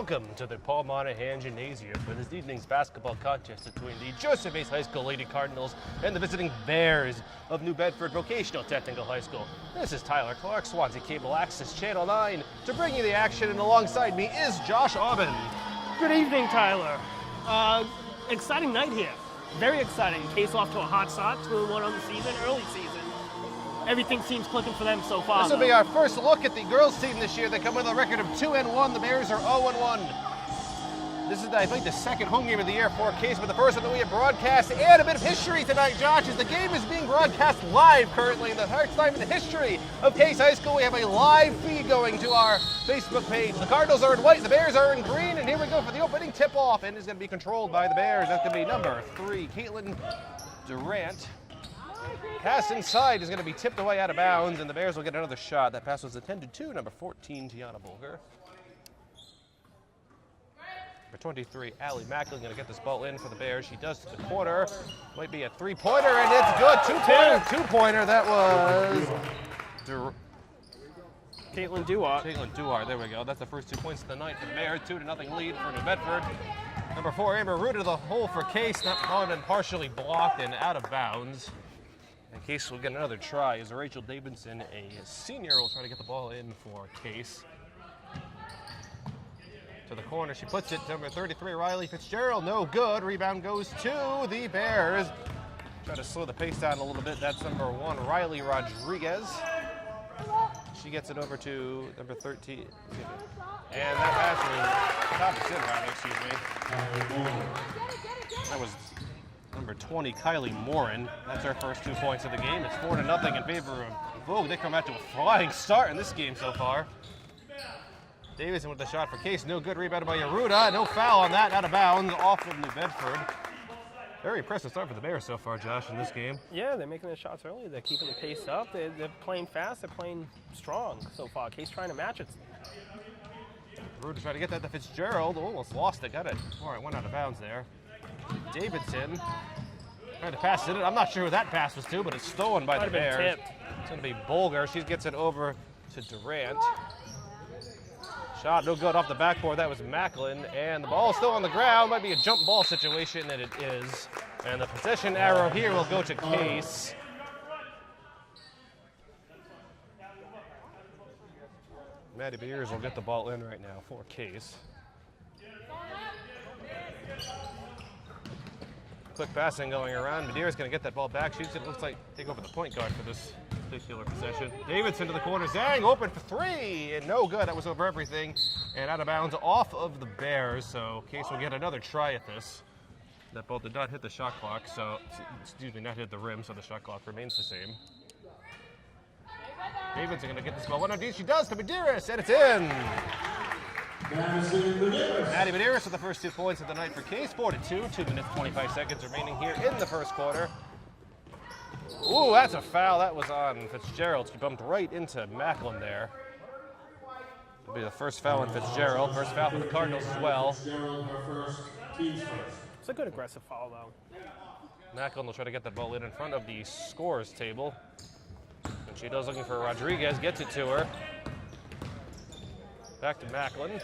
Welcome to the Paul Monahan Gymnasium for this evening's basketball contest between the JCHS High School Lady Cardinals and the visiting Bears of New Bedford Vocational Technical High School. This is Tyler Clark, Swansea Cable Access Channel 9. To bring you the action, and alongside me is Josh Aubin. Good evening, Tyler. Exciting night here. Very exciting. Case off to a hot start, 2-1 on the season, early season. Everything seems clicking for them so far. This will be our first look at the girls team this year. They come with a record of 2-1. The Bears are 0-1. This is, I think, the second home game of the year for Case, but the first one that we have broadcast, and a bit of history tonight, Josh, as the game is being broadcast live currently. In the first time in the history of Case High School, we have a live feed going to our Facebook page. The Cardinals are in white, the Bears are in green, and here we go for the opening tip-off, and it's going to be controlled by the Bears. That's going to be number 3, Caitlin Durant. Pass inside is going to be tipped away out of bounds, and the Bears will get another shot. That pass was intended to number 14, Tiana Bolger. Number 23, Allie Macklin, going to get this ball in for the Bears. She does to the corner. Might be a three-pointer, and it's good. Two-pointer. That was Caitlin Duart. Caitlin Duart. There we go. That's the first 2 points of the night for the Bears. 2-0 lead for New Bedford. Number 4, Amber Ruta to the hole for Case. Not going and partially blocked and out of bounds. And Case will get another try as Rachel Davidson, a senior, will try to get the ball in for Case. To the corner, she puts it. Number 33, Riley Fitzgerald, no good. Rebound goes to the Bears. Try to slow the pace down a little bit. That's number 1, Riley Rodriguez. She gets it over to number 13. And that pass was that was number 20, Kylie Morin. That's our first 2 points of the game. It's 4-0 in favor of Vogue. They come out to a flying start in this game so far. Davidson with the shot for Case. No good. Rebounded by Yaruda. No foul on that. Out of bounds. Off of New Bedford. Very impressive start for the Bears so far, Josh, in this game. Yeah, they're making their shots early. They're keeping the pace up. They're playing fast. They're playing strong so far. Case trying to match it. Yaruda trying to get that to Fitzgerald. Almost lost it. Got it. All right, went out of bounds there. Davidson trying to pass it. I'm not sure who that pass was to, but it's stolen by the Bears. Tipped. It's going to be Bolger. She gets it over to Durant. Shot no good off the backboard. That was Macklin, and the ball is still on the ground. Might be a jump ball situation, and it is. And the possession arrow here will go to Case. Maddie Beers will get the ball in right now for Case. Quick passing going around. Madeira's going to get that ball back. She's going to, looks like, take over the point guard for this particular possession. Davidson to the corner. Zhang open for 3, and no good. That was over everything, and out of bounds off of the Bears. So Case will get another try at this. That ball did not hit the shot clock, so, excuse me, not hit the rim, so the shot clock remains the same. Davidson going to get this ball. One underneath. She does to Medeiros, and it's in. Maddie Medeiros with the first 2 points of the night for Case. 4-2, 2 minutes, 25 seconds remaining here in the first quarter. Ooh, that's a foul. That was on Fitzgerald. She bumped right into Macklin there. It'll be the first foul on Fitzgerald. First foul for the Cardinals as well. It's a good aggressive foul, though. Macklin will try to get that ball in front of the scorer's table. And she does, looking for Rodriguez. Gets it to her. Back to Macklin.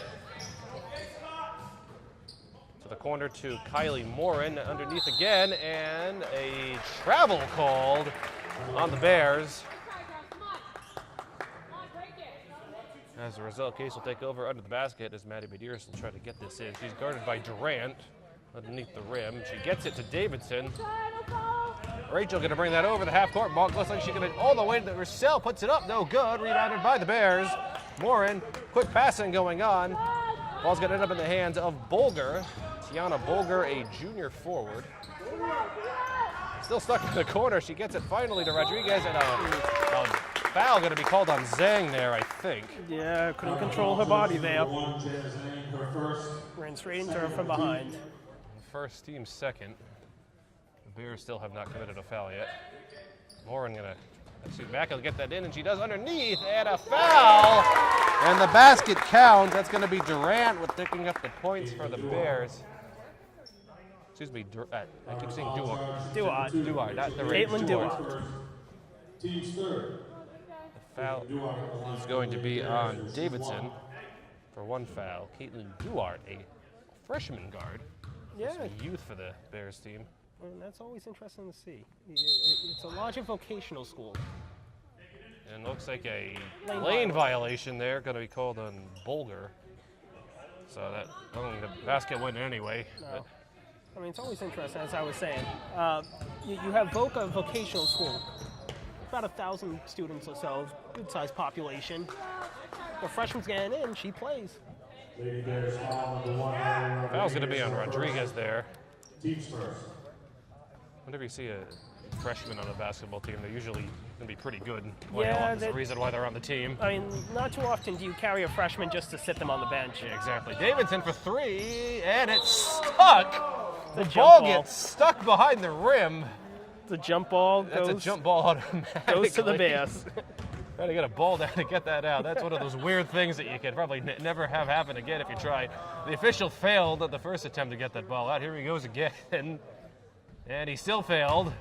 To the corner to Kylie Morin. Underneath again, and a travel called on the Bears. As a result, Case will take over under the basket as Maddie Medeiros will try to get this in. She's guarded by Durant underneath the rim. She gets it to Davidson. Rachel going to bring that over the half court. Ball looks like she's going to all the way to Rousseau. Puts it up, no good. Rebounded by the Bears. Morin, quick passing going on. Ball's going to end up in the hands of Bolger. Tiana Bolger, a junior forward. Still stuck in the corner. She gets it finally to Rodriguez, and a foul going to be called on Zhang there, I think. Yeah, couldn't control her body there. Ran straight into her from behind. First, team second. The Bears still have not committed a foul yet. Morin going to shoot back. He'll get that in, and she does underneath, and a foul. And the basket counts. That's going to be Durant with picking up the points for the Bears. Excuse me, I keep saying Duart. Duart, not the Caitlin Duart. The foul is going to be on Davidson. for 1 foul. Caitlin Duarte, a freshman guard. Yeah. Some youth for the Bears team. And that's always interesting to see. It's a larger vocational school. And looks like a lane violation there, going to be called on Bulger. So that, I don't think the basket went anyway. No. I mean, it's always interesting, as I was saying. You have Voca Vocational School, about 1,000 students or so, good-sized population. The freshman's getting in, she plays. Foul's going to be on Rodriguez there. Teams first. Whenever you see a freshman on a basketball team, they're usually going to be pretty good. Yeah, that's the reason why they're on the team. I mean, not too often do you carry a freshman just to sit them on the bench. Yeah, exactly. Davidson for 3, and it's stuck. The ball ball gets stuck behind the rim. The jump ball That's goes, a jump ball automatically. goes to the Bears. Trying to get a ball down to get that out. That's one of those weird things that you can probably never have happen again if you try. The official failed at the first attempt to get that ball out. Here he goes again. And he still failed.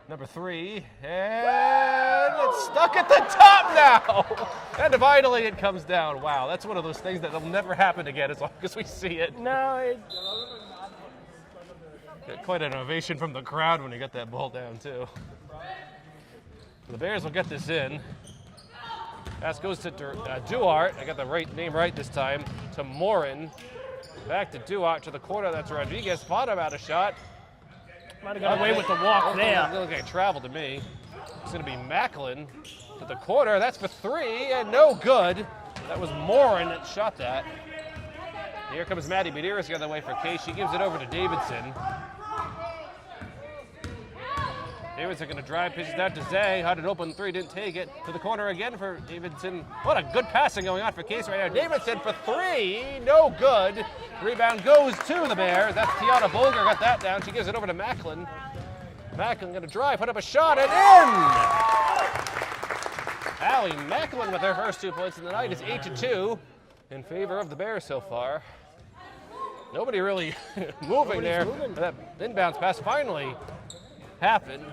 Number 3. And it's stuck at the top now. And finally it comes down. Wow, that's one of those things that will never happen again as long as we see it. No, Get quite an ovation from the crowd when you get that ball down, too. The Bears will get this in. Pass goes to Duarte. I got the name right this time. To Morin. Back to Duarte to the corner. That's Rodriguez. Fought him out a shot. might have got away with the walk there. It looked like a travel to me. It's going to be Macklin to the corner. That's for 3 and no good. That was Morin that shot that. Here comes Maddie Medeiros the other way for Case. She gives it over to Davidson. Davidson going to drive, pitches out to Zay. Had an open 3, didn't take it. To the corner again for Davidson. What a good passing going on for Case right now. Davidson for 3, no good. Rebound goes to the Bears. That's Tiana Bulger, got that down. She gives it over to Macklin. Macklin going to drive, put up a shot, and in! Allie Macklin with her first 2 points of the night is 8-2 in favor of the Bears so far. Nobody really moving there. That inbounds pass finally happened.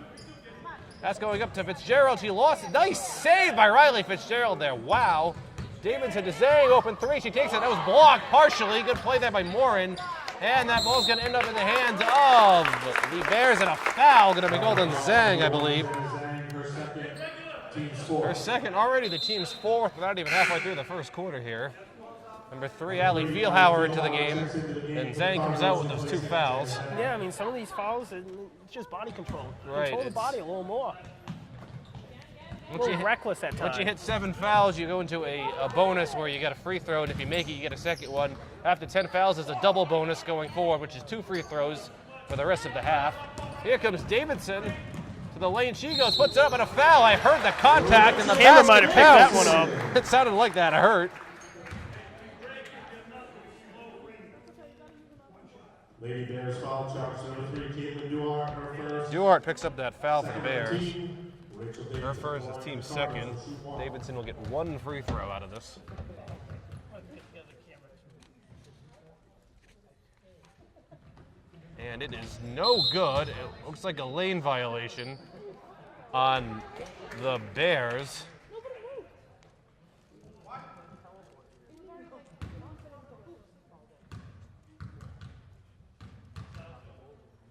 That's going up to Fitzgerald. She lost it. Nice save by Riley Fitzgerald there. Wow. Davidson to Zay, open 3. She takes it. That was blocked partially. Good play there by Morin. And that ball's going to end up in the hands of the Bears, and a foul going to be called on Zhang, I believe. Her second, already the team's 4th, without even halfway through the first quarter here. Number 3, Allie Vielhauer into the game, and Zhang comes out with those 2 fouls. Yeah, I mean, some of these fouls, it's just body control. Right, Control the body a little more. A little reckless at times. Once you hit 7 fouls, you go into a bonus where you get a free throw, and if you make it, you get a second one. After 10 fouls, is a double bonus going forward, which is 2 free throws for the rest of the half. Here comes Davidson to the lane. She goes, puts it up, and a foul. I heard the contact, and the camera basket might have picked that bounced. one up. It sounded like that. I heard. Lady Bears foul chops number 3, Caitlin Duarte, her first. Duarte picks up that foul for the Bears. Her first is team second. Davidson will get 1 free throw out of this. And it is no good. It looks like a lane violation on the Bears.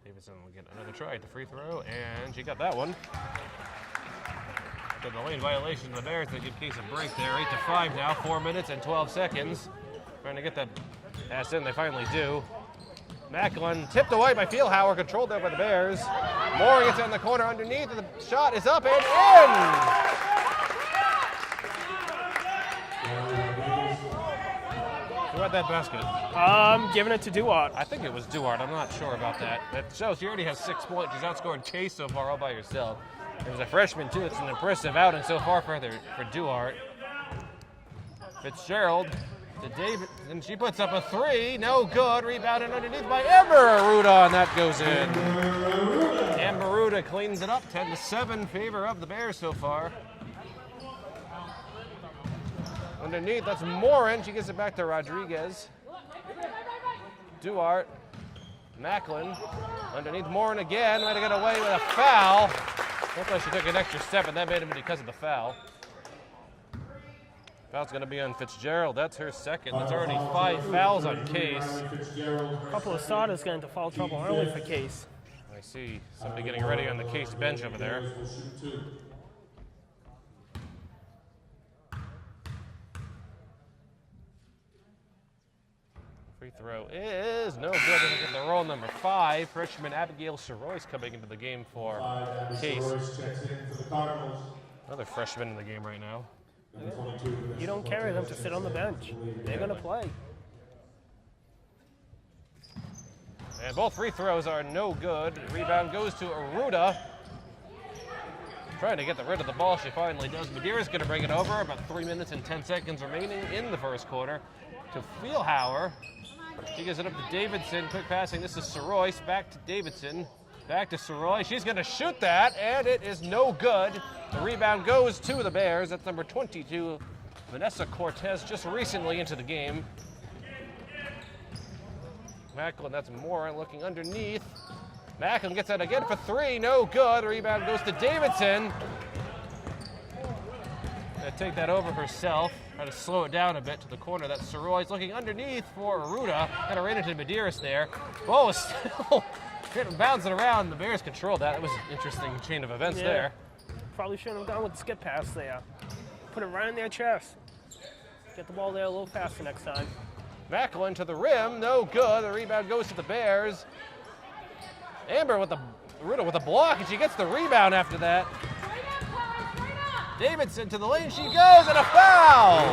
Davidson will get another try at the free throw, and she got that one. So the lane violation of the Bears, they give Case a break there. 8-5 now, 4 minutes and 12 seconds. Trying to get that pass in, they finally do. Macklin tipped away by Vielhauer, controlled there by the Bears. Moore gets in the corner underneath, and the shot is up and in! Who had that basket? Giving it to Duarte. I think it was Duarte. I'm not sure about that. That shows she already has 6 points. She's outscored Case so far all by herself. It was a freshman, too. It's an impressive outing so far for Duarte. Fitzgerald to David, and she puts up a 3. No good. Rebounded underneath by Amber Aruda, and that goes in. Amber Aruda cleans it up. 10-7 favor of the Bears so far. Underneath, that's Morin. She gets it back to Rodriguez. Duarte. Macklin. Underneath Morin again. Might have got away with a foul. Looks like she took an extra step, and that made it because of the foul. Foul's going to be on Fitzgerald. That's her second. That's already 5 fouls on Case. A couple of starters getting into foul trouble early for Case. I see somebody getting ready on the Case bench over there. Free throw is no good. Doesn't get the roll. Number 5, freshman Abigail Soroyce coming into the game for Case. Another freshman in the game right now. You don't carry them to sit on the bench. They're going to play. And both free throws are no good. Rebound goes to Aruda. Trying to get rid of the ball. She finally does. Madeira's going to bring it over. About 3 minutes and 10 seconds remaining in the first quarter. To Feelhauer. She gives it up to Davidson. Quick passing. This is Soroyce. Back to Davidson. Back to Soroy. She's going to shoot that, and it is no good. The rebound goes to the Bears. That's number 22, Vanessa Cortez, just recently into the game. Macklin, that's Moore looking underneath. Macklin gets that again for 3. No good. The rebound goes to Davidson. Gonna take that over herself. Try to slow it down a bit to the corner. That's Soroy's looking underneath for Aruda. Kind of ran into Medeiros there. Ball is still bouncing around. The Bears controlled that. It was an interesting chain of events there. Probably shouldn't have gone with the skip pass there. Put it right in their chest. Get the ball there a little faster next time. Macklin to the rim. No good. The rebound goes to the Bears. Amber with Aruda with a block, and she gets the rebound after that. Davidson to the lane, she goes, and a foul!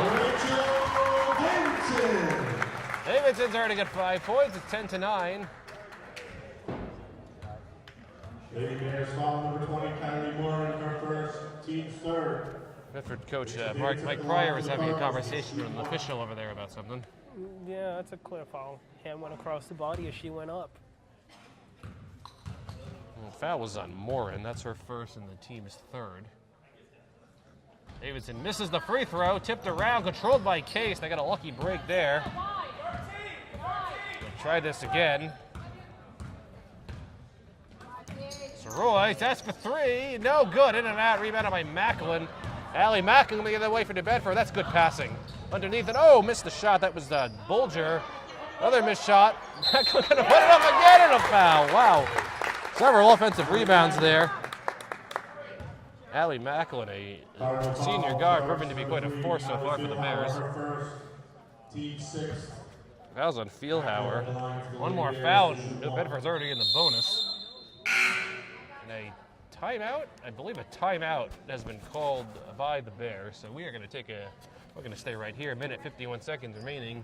Davidson's already got 5 points, it's 10-9. Lady Bears foul number 20, Kylie Moore, in her first, team's third. Bedford coach Mike Pryor was having a conversation with an official over there about something. Yeah, that's a clear foul. Hand went across the body as she went up. Well, the foul was on Morin, that's her first and the team's third. Davidson misses the free throw, tipped around, controlled by Case. They got a lucky break there. They'll try this again. Soroy, that's for 3. No good. In and out. Rebounded by Macklin. Allie Macklin going to get away from the Bedford. That's good passing. Underneath it. Oh, missed the shot. That was Bulger. Another missed shot. Macklin going to put it up again and a foul. Wow. Several offensive rebounds there. Allie Macklin, a senior guard, proving to be quite a force so far for the Bears. Fouls on Feelhauer. One more foul, and Bedford's already in the bonus. And a timeout? I believe a timeout has been called by the Bears. So we are going to we're going to stay right here. 1:51 remaining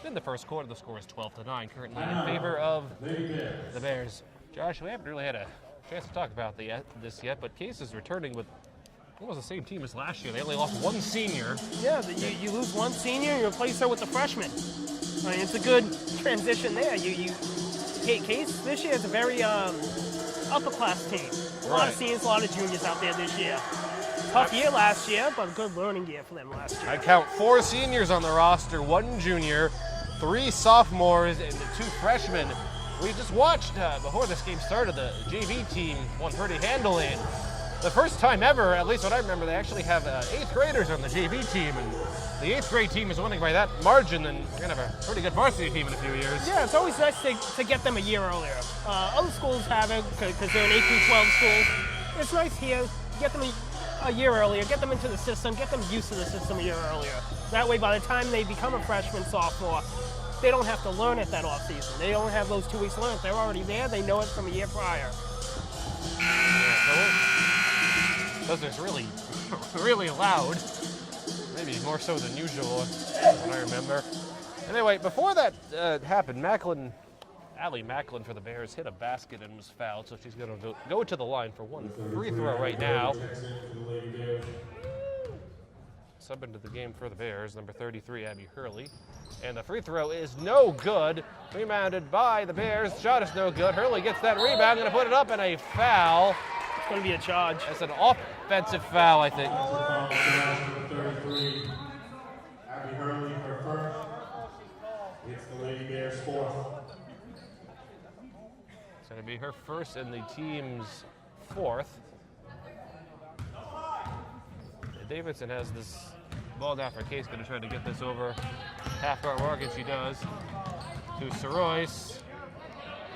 in the first quarter. The score is 12-9, currently in favor of the Bears. Josh, we haven't really had a chance to talk about this yet, but Case is returning with almost the same team as last year. They only lost 1 senior. Yeah, you lose 1 senior and you replace her with the freshman. I mean, it's a good transition there. Case this year is a very upper class team. A lot of seniors, a lot of juniors out there this year. Tough year last year, but a good learning year for them last year. I count 4 seniors on the roster, 1 junior, 3 sophomores, and 2 freshmen. We just watched, before this game started, the JV team won pretty handily. The first time ever, at least what I remember, they actually have 8th graders on the JV team, and the 8th grade team is winning by that margin, then we're going to have a pretty good varsity team in a few years. Yeah, it's always nice to get them a year earlier. Other schools have it because they're an 8 through 12 school. It's nice here, get them a year earlier, get them into the system, get them used to the system a year earlier. That way, by the time they become a freshman, sophomore, they don't have to learn it that off season. They don't have those 2 weeks to learn it. They're already there. They know it from a year prior. Those are really, really loud. Maybe more so than usual, when I remember. Anyway, before that happened, Allie Macklin for the Bears hit a basket and was fouled, so she's going to go to the line for 1 free throw right now. Sub into the game for the Bears, number 33, Abby Hurley. And the free throw is no good. Rebounded by the Bears. Shot is no good. Hurley gets that rebound, going to put it up, and a foul. It's going to be a charge. That's an offensive foul, I think. Number 33, Abby Hurley, her first. It's the Lady Bears' 4th. It's going to be her first and the team's 4th. Davidson has this Ball down for Case, going to try to get this over half-court mark, and she does. To Sorois.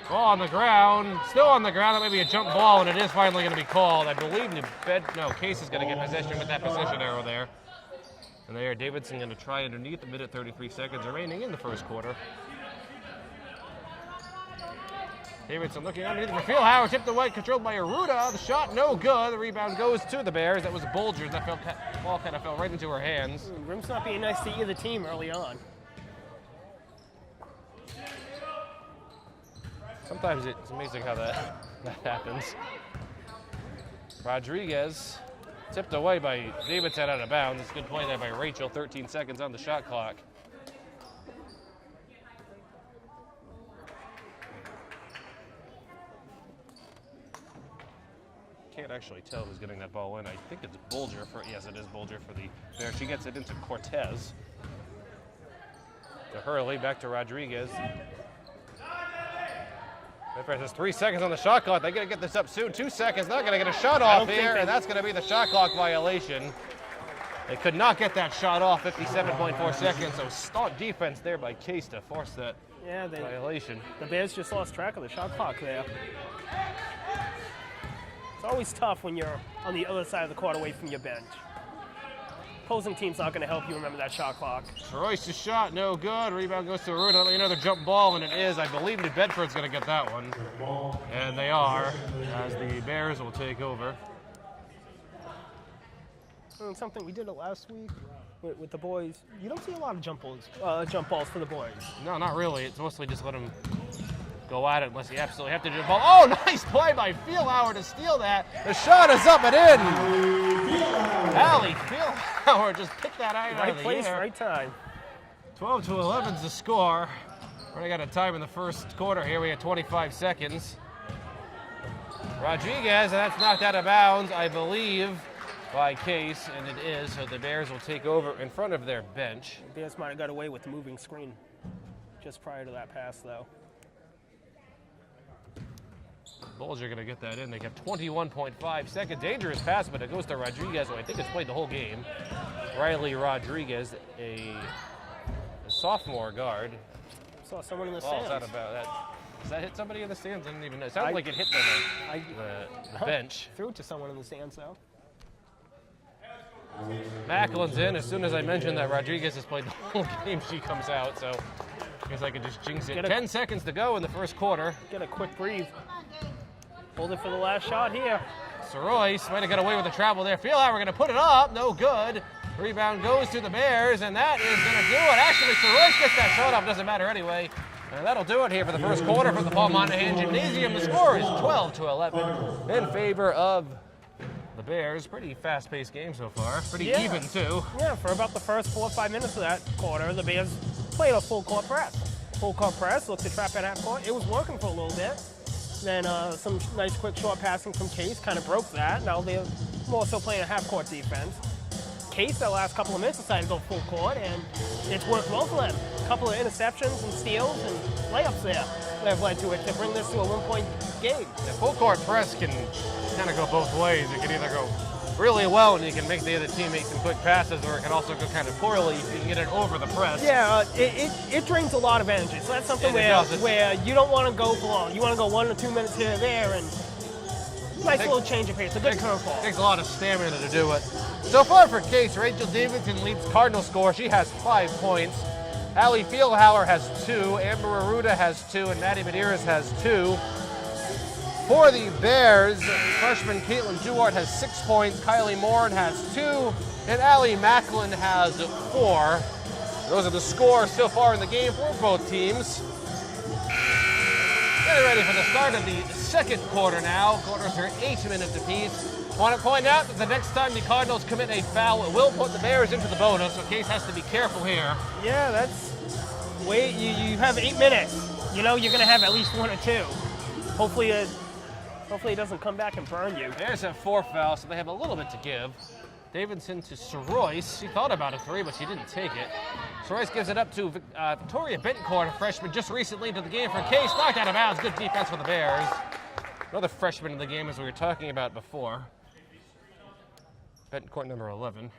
Ball on the ground, still on the ground. That may be a jump ball, and it is finally going to be called. I believe Case is going to get possession with that position arrow there. And there, Davidson going to try underneath, the minute 33 seconds remaining in the first quarter. Davidson looking underneath for Fieldhauer, tipped away, controlled by Aruda. The shot, no good. The rebound goes to the Bears. That was Bolger's. That ball kind of fell right into her hands. Rim's not being nice to either team early on. Sometimes it's amazing how that happens. Rodriguez tipped away by Davidson out of bounds. It's a good play there by Rachel. 13 seconds on the shot clock. Can't actually tell who's getting that ball in. I think it's Bolger for, yes, it is Bolger for the Bears. She gets it into Cortez. To Hurley, back to Rodriguez. Bedford has 3 seconds on the shot clock. They're going to get this up soon. 2 seconds. Not going to get a shot off here, and that's going to be the shot clock violation. They could not get that shot off. 57.4 seconds. So staunch defense there by Case to force that violation. The Bears just lost track of the shot clock there. It's always tough when you're on the other side of the court away from your bench. Opposing team's not going to help you remember that shot clock. Royce's shot, no good. Rebound goes to Aruda. Another jump ball, and it is. I believe New Bedford's going to get that one. And they are, as the Bears will take over. And something we did it last week with the boys. You don't see a lot of jump balls for the boys. No, not really. It's mostly just let them go at it unless you absolutely have to do the ball. Oh, nice play by Fieldhauer to steal that. The shot is up and in. Allie Fieldhauer just picked that out of the air. Right place, right time. 12-11 is the score. We're going to got a time in the first quarter here. We have 25 seconds. Rodriguez, and that's knocked out of bounds, I believe, by Case, and it is. So the Bears will take over in front of their bench. The Bears might have got away with the moving screen just prior to that pass, though. Bulls are going to get that in. They have 21.5 seconds. Dangerous pass, but it goes to Rodriguez, who I think has played the whole game. Riley Rodriguez, a sophomore guard. Saw someone in the stands. Out about that. Does that hit somebody in the stands? I didn't even know. It sounded like it hit the bench. Threw it to someone in the stands, though. Macklin's in. As soon as I mentioned that Rodriguez has played the whole game, she comes out. So I guess I could just jinx it. 10 seconds to go in the first quarter. Get a quick breathe. Hold it for the last shot here. Sorois might have got away with the travel there. Fieldhauer going to put it up. No good. Rebound goes to the Bears, and that is going to do it. Actually, Sorois gets that shot off. Doesn't matter anyway. And that'll do it here for the first quarter for the Paul Monahan Gymnasium. The score is 12-11 in favor of the Bears. Pretty fast-paced game so far. Pretty even, too. Yeah, for about the first 4 or 5 minutes of that quarter, the Bears played a full-court press. Full-court press, looked to trap at half court. It was working for a little bit. Then some nice quick short passing from Case kind of broke that. Now they're more so playing a half-court defense. Case, the last couple of minutes, decided to go full court, and it's worked well for them. A couple of interceptions and steals and layups there that have led to it to bring this to a one-point game. The full court press can kind of go both ways. It can either go really well and you can make the other team make some quick passes, or it can also go kind of poorly if you can get it over the press. Yeah, it drains a lot of energy. So that's something where you don't want to go for long. You want to go 1 or 2 minutes here or there, and nice little change of pace. A good curveball. Takes a lot of stamina to do it. So far for Case, Rachel Davidson leads Cardinal score. She has 5 points. Allie Fieldhauer has 2. Amber Aruda has 2. And Maddie Medeiros has 2. For the Bears, freshman Caitlin Duart has 6 points. Kylie Morin has 2. And Allie Macklin has 4. Those are the scores so far in the game for both teams. Getting ready for the start of the second quarter now. Quarters are 8 minutes apiece. Want to point out that the next time the Cardinals commit a foul, it will put the Bears into the bonus, so Case has to be careful here. Yeah, that's wait. You have 8 minutes. You know you're going to have at least 1 or 2. Hopefully it doesn't come back and burn you. Bears have 4 fouls, so they have a little bit to give. Davidson to Sorois. She thought about a 3, but she didn't take it. Sorois gives it up to Victoria Bencourt, a freshman just recently into the game for Case. Knocked out of bounds. Good defense for the Bears. Another freshman in the game, as we were talking about before. Bencourt number 11.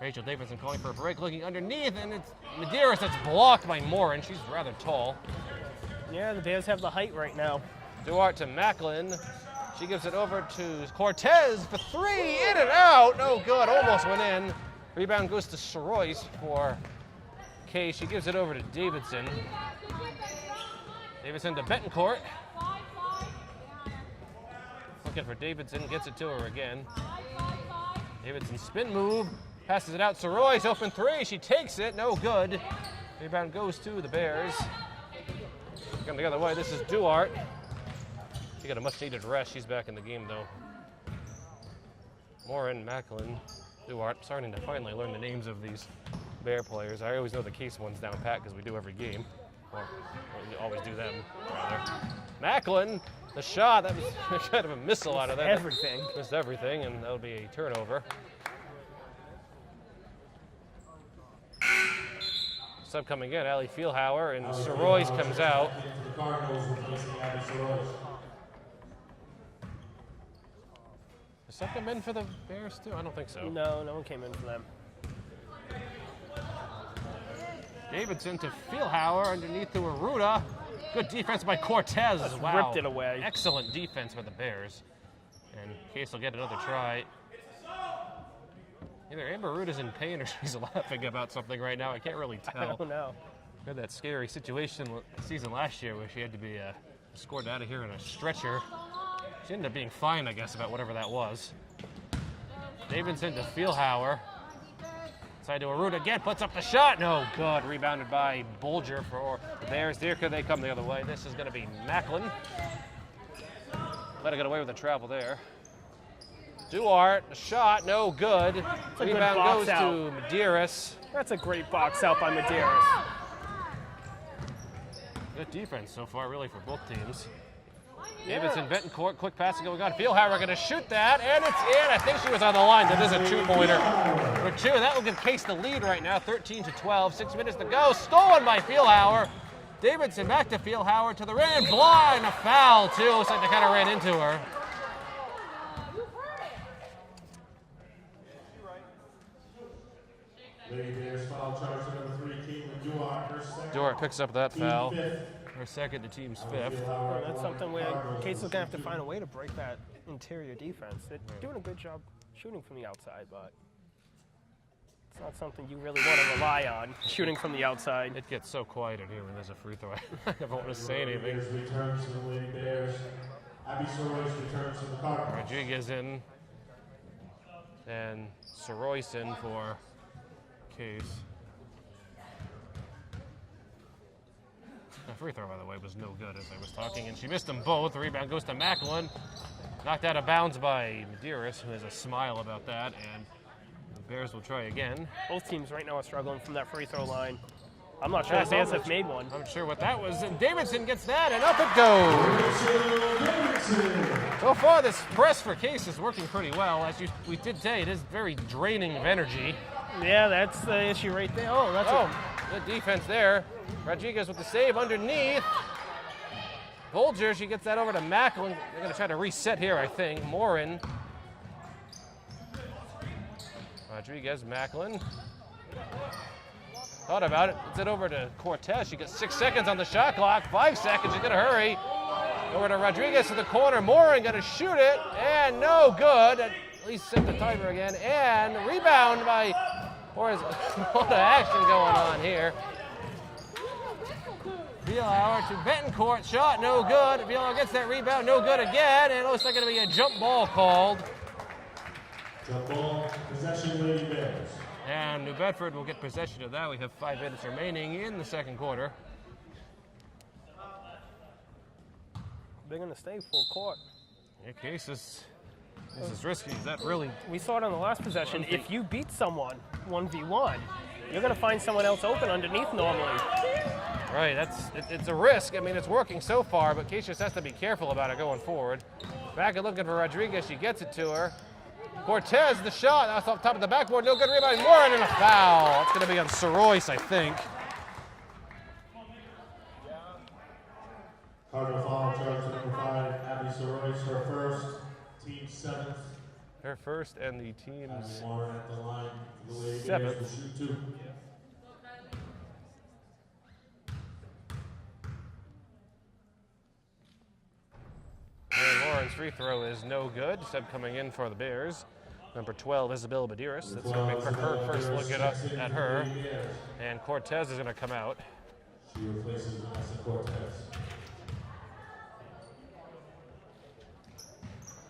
Rachel Davidson calling for a break, looking underneath, and it's Medeiros that's blocked by Moran. She's rather tall. Yeah, the Bears have the height right now. Duarte to Macklin. She gives it over to Cortez for three, in and out. No good, almost went in. Rebound goes to Sorois for Kay. She gives it over to Davidson. Davidson to Betancourt. Looking for Davidson, gets it to her again. Davidson spin move, passes it out. Sorois open three, she takes it, no good. Rebound goes to the Bears. Come the other way, this is Duarte. She got a much needed rest, she's back in the game though. Moran, Macklin, Duarte, starting to finally learn the names of these Bear players. I always know the Case ones down pat because we do every game. Or we always do them, rather. Macklin, the shot, that was kind of a missile out of that. Everything. Missed everything, and that'll be a turnover. Sub coming in, Ali Feilhauer, and Sorois comes out. Does sub come in for the Bears too? I don't think so. No, no one came in for them. Davidson to Feilhauer, underneath to Arruda. Good defense by Cortez. Wow. Ripped it away. Excellent defense by the Bears. And Case will get another try. Either Amber Arruda's in pain or she's laughing about something right now. I can't really tell. I don't know. We had that scary situation season last year where she had to be escorted out of here in a stretcher. She ended up being fine, I guess, about whatever that was. Davidson to Feilhauer. Side to Arruda again, puts up the shot. No good. Rebounded by Bolger for the Bears. Here they come the other way. This is going to be Macklin. Let it get away with the travel there. Duarte, the shot, no good. Rebound goes to Medeiros. That's a great box out by Medeiros. Good defense so far, really, for both teams. Davidson, Betancourt, quick pass going on. Feilhauer going to shoot that, and it's in. I think she was on the line. That is a two-pointer for two. That will give Case the lead right now, 13-12. 6 minutes to go. Stolen by Feilhauer. Davidson back to Feilhauer to the rim. Blind, a foul, too. Looks like they kind of ran into her. Duarte picks up that foul. Her second, the team's fifth. Well, that's something where Case is going to have to find a way to break that interior defense. They're doing a good job shooting from the outside, but it's not something you really want to rely on, shooting from the outside. It gets so quiet in here when there's a free throw. I never want to say anything. Returns to the Lady Bears. Abby Sorois returns to the Cardinals. Rodriguez in, and Sorois in for Case. The free throw, by the way, was no good as I was talking, and she missed them both. The rebound goes to Macklin. Knocked out of bounds by Medeiros, who has a smile about that, and the Bears will try again. Both teams right now are struggling from that free throw line. I'm not sure the Bears have made one. I'm not sure what that was. And Davidson gets that, and up it goes. So far, this press for Case is working pretty well. As we did say, it is very draining of energy. Yeah, that's the issue right there. Oh, that's good defense there. Rodriguez with the save underneath. Bolger, she gets that over to Macklin. They're going to try to reset here, I think. Moran. Rodriguez, Macklin. Thought about it. Gets it over to Cortez. She gets 6 seconds on the shot clock. 5 seconds. She's going to hurry. Over to Rodriguez to the corner. Moran going to shoot it. And no good. At least set the timer again. And rebound by... Or is a lot of action going on here. Feilhauer to Betancourt, shot no good. Feilhauer gets that rebound, no good again, and it looks like going to be a jump ball called. Jump ball, possession, Lady Bears. And New Bedford will get possession of that. We have 5 minutes remaining in the second quarter. They're going to stay full court. In case this is risky. Is that really? We saw it on the last possession. If you beat someone 1v1, you're going to find someone else open underneath normally. Right, it's a risk. I mean, it's working so far, but Case just has to be careful about it going forward. Back and looking for Rodriguez. She gets it to her. Cortez, the shot. That's off top of the backboard. No good rebound. Moran and a foul. It's going to be on Sorois, I think. Cardinal foul charge number 5, Abby Sorois, her first, team 7th. Her first and the team's Monahan at the line. The Lady Bears seventh. will shoot 2. And Lauren's free throw is no good. Sub coming in for the Bears. Number 12, Isabel Medeiros. That's going to be for her first look at her. And Cortez is going to come out. She replaces Vanessa Cortez.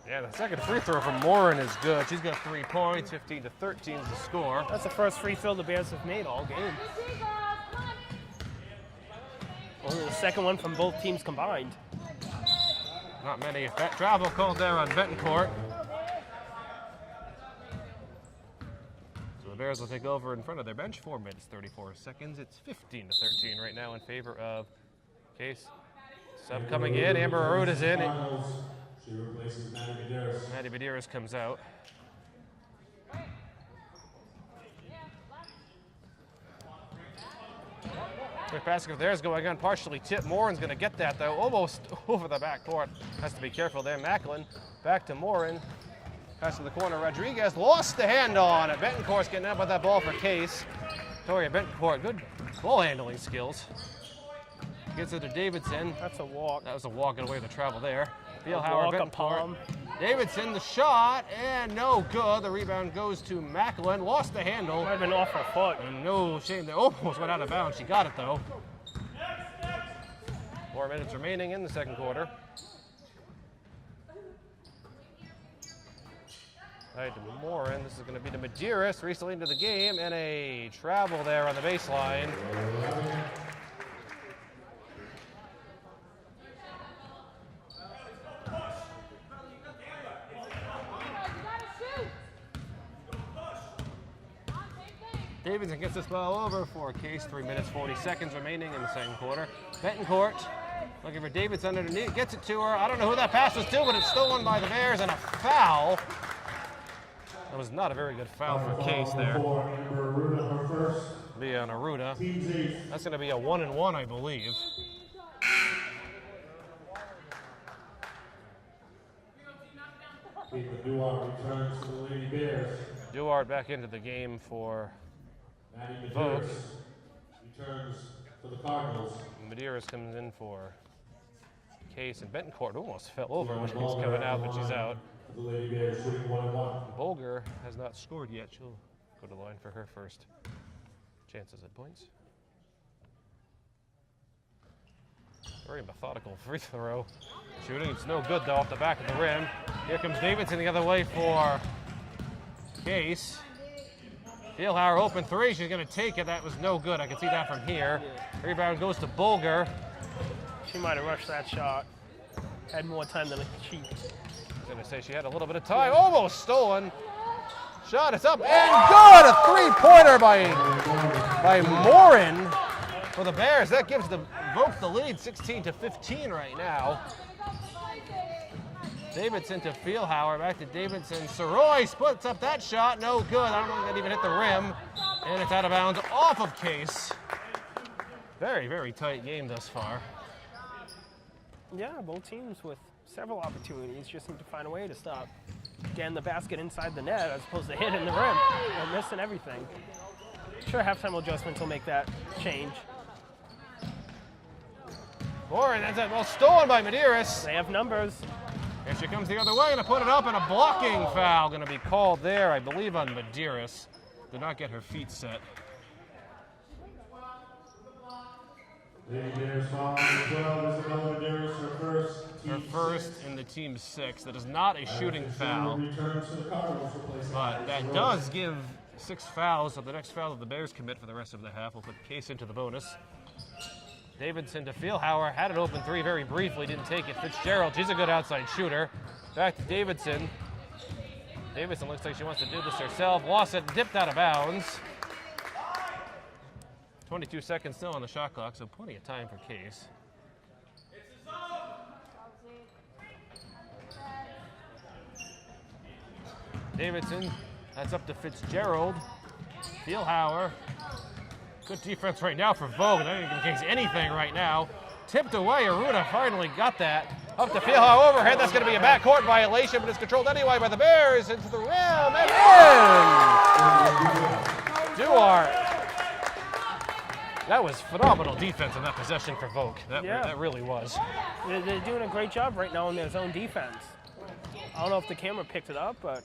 Yeah, the second free throw from Moran is good. She's got 3 points, 15 to 13 is the score. That's the first free throw the Bears have made all game. Only the second one from both teams combined. Not many. Travel called there on Betancourt. So the Bears will take over in front of their bench. 4 minutes, 34 seconds. It's 15 to 13 right now in favor of Case. Sub coming in. Amber Aruta's in. She replaces Maddie Medeiros. Maddie Medeiros comes out. Quick basket there is going on, partially tipped. Moran's going to get that though, almost over the backcourt. Has to be careful there. Macklin back to Moran. Pass to the corner. Rodriguez lost the handle on it. Betancourt's getting out with that ball for Case. Victoria Betancourt, good ball handling skills. Gets it to Davidson. That's a walk. That was a walk away with the travel there. Walk, a Betancourt. palm. Davidson, the shot, and no good. The rebound goes to Macklin. Lost the handle. Might have been off her foot. And no shame, they almost went out of bounds. She got it though. 4 minutes remaining in the second quarter. Right to Moran. This is going to be to Medeiros, recently into the game, and a travel there on the baseline. Davidson gets this ball over for Case. 3 minutes, 40 seconds remaining in the second quarter. Betancourt looking for Davidson underneath, gets it to her. I don't know who that pass was to, but it's stolen by the Bears, and a foul. That was not a very good foul for Case there. Be on Aruda. That's going to be a 1-and-1, I believe. Duarte returns to the Lady Bears. Duarte back into the game for Maddie Vogue. Medeiros returns for the Cardinals. Medeiros comes in for Case, and Betancourt almost fell over when she was coming out, but she's out. The Lady Bears shooting 1-and-1. Bolger has not scored yet. She'll go to the line for her first chances at points. Very methodical free throw. Shooting, it's no good though off the back of the rim. Here comes Davidson the other way for Case. Thielhauer open 3, she's going to take it. That was no good, I can see that from here. Rebound goes to Bolger. She might have rushed that shot. Had more time than she. I was going to say she had a little bit of time. Almost stolen. Shot is up and good! A three-pointer by Moran for the Bears. That gives the Vogue the lead, 16-15 right now. Davidson to Thielhauer, back to Davidson. Soroy splits up that shot, no good. I don't know if that even hit the rim. And it's out of bounds off of Case. Very, very tight game thus far. Yeah, both teams with several opportunities just need to find a way to stop getting the basket inside the net as opposed to hitting the rim. They're missing everything. Sure, halftime adjustments will make that change. Moran, that's it. Well, stolen by Medeiros. They have numbers. And she comes the other way, gonna put it up, and a blocking foul gonna be called there, I believe, on Medeiros. Did not get her feet set. Lady Bears foul number 12, Isabel Medeiros, Her first in the team's 6. That is not a shooting foul, Returns to the Cardinals, replacing but that does give 6 fouls. So the next foul that the Bears commit for the rest of the half will put Case into the bonus. Davidson to Thielhauer, had an open 3 very briefly, didn't take it. Fitzgerald, she's a good outside shooter. Back to Davidson. Davidson looks like she wants to do this herself. Lost it, dipped out of bounds. 22 seconds still on the shot clock, so plenty of time for Case. Davidson, that's up to Fitzgerald. Thielhauer. Good defense right now for Vogue. I don't think Case anything right now. Tipped away, Aruda finally got that. Up the field, overhead. That's going to be a backcourt violation, but it's controlled anyway by the Bears. Into the rim and in! Duarte. That was phenomenal defense in that possession for Volk. That really was. They're doing a great job right now in their zone defense. I don't know if the camera picked it up, but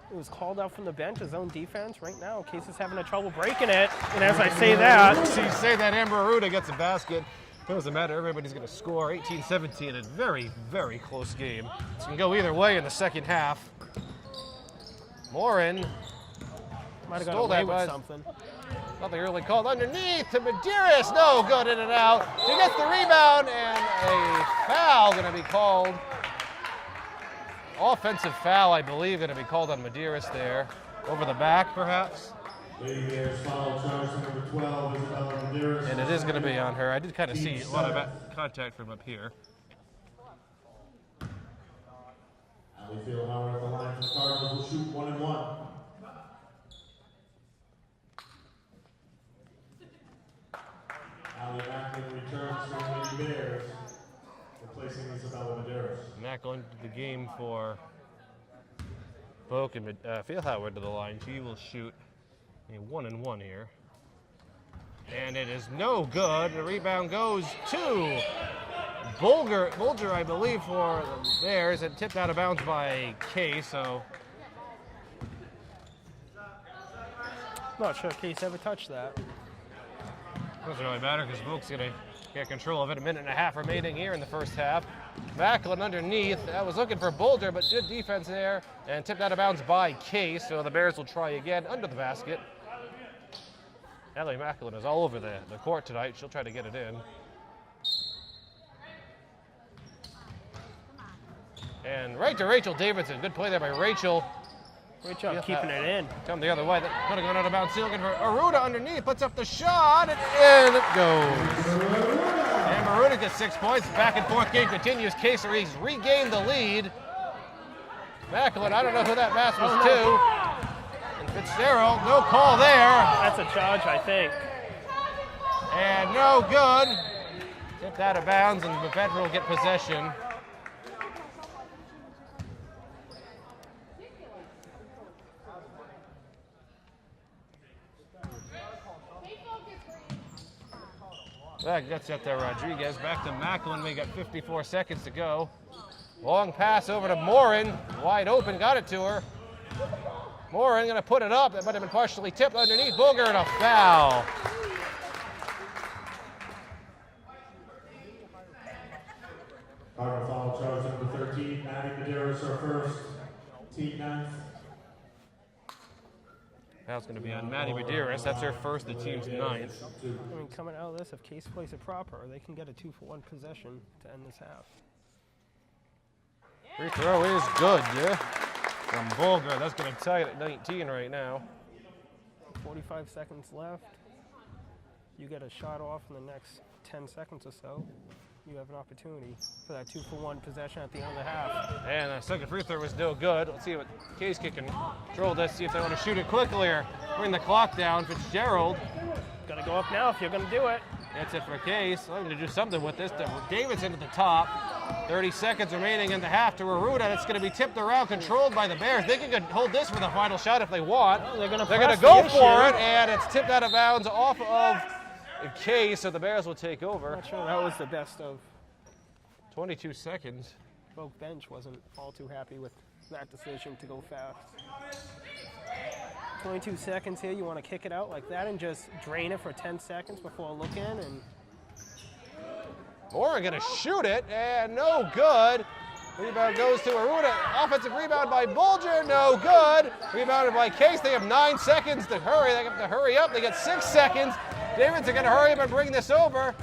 it was called out from the bench, his own defense right now. Case is having trouble breaking it. And as I say that, Amber Aruda gets a basket. It doesn't matter, everybody's going to score. 18-17, a very, very close game. It's going to go either way in the second half. Morin might have got away with something. Nothing really called underneath to Medeiros. No good, in and out. He gets the rebound, and a foul going to be called. Offensive foul, I believe, going to be called on Medeiros there. Over the back, perhaps. Lady Bears foul charge number 12, Isabella Medeiros. And it is going to be on her. I did kind of see a lot of contact from up here. Allie Fieldhauer at the line for Cardinals will shoot 1 and 1. Allie Macklin returns for the Lady Bears, replacing Isabella Medeiros. Macklin to the game for Volk and Fieldhauer to the line. She will shoot a 1 and 1 here. And it is no good. The rebound goes to Bulger, I believe, for the Bears, and tipped out of bounds by Case, so. Not sure if Case ever touched that. Doesn't really matter because Volk's going to get control of it. A minute and a half remaining here in the first half. Macklin underneath. I was looking for Bulger, but good defense there. And tipped out of bounds by Case, so the Bears will try again under the basket. Allie Macklin is all over the court tonight. She'll try to get it in. And right to Rachel Davidson. Good play there by Rachel. Great job keeping it in. Come the other way. That could have gone out of bounds. Looking for Aruda underneath. Puts up the shot, and in it goes. And Aruda gets 6 points. Back and forth game continues. Case regained the lead. Macklin, I don't know who that pass was to. And Fitzgerald, no call there. That's a charge, I think. And no good. Tipped out of bounds, and Bedford will get possession. That gets up there, Rodriguez. Back to Macklin. We got 54 seconds to go. Long pass over to Morin. Wide open, got it to her. Morin going to put it up. That might have been partially tipped underneath. Booger and a foul. Cardinal foul charge number 13. Maddie Medeiros her first. Team 9th. Foul's going to be on Maddie Medeiros. That's her first, the team's 9th. I mean, coming out of this, if Case plays it proper, they can get a 2-for-1 possession to end this half. Free throw is good, yeah. From Bulger. That's going to tie it at 19 right now. 45 seconds left. You get a shot off in the next 10 seconds or so. You have an opportunity for that 2-for-1 possession at the end of the half. And the second free throw was no good. Let's see what Case can control this, see if they want to shoot it quickly or bring the clock down. Fitzgerald. Got to go up now if you're going to do it. That's it for Case. I'm going to do something with this. Davidson at the top. 30 seconds remaining in the half to Aruda. It's going to be tipped around, controlled by the Bears. They can hold this for the final shot if they want. Well, they're going to go for it, and it's tipped out of bounds off of Case, so the Bears will take over. Not sure that was the best of. 22 seconds. Both bench wasn't all too happy with that decision to go fast. 22 seconds here, you want to kick it out like that and just drain it for 10 seconds before looking, and Moore gonna shoot it, and no good. Rebound goes to Aruda. Offensive rebound by Bulger, no good. Rebounded by Case. They have 9 seconds to hurry. They have to hurry up. They get 6 seconds. Davidson gonna hurry up and bring this over.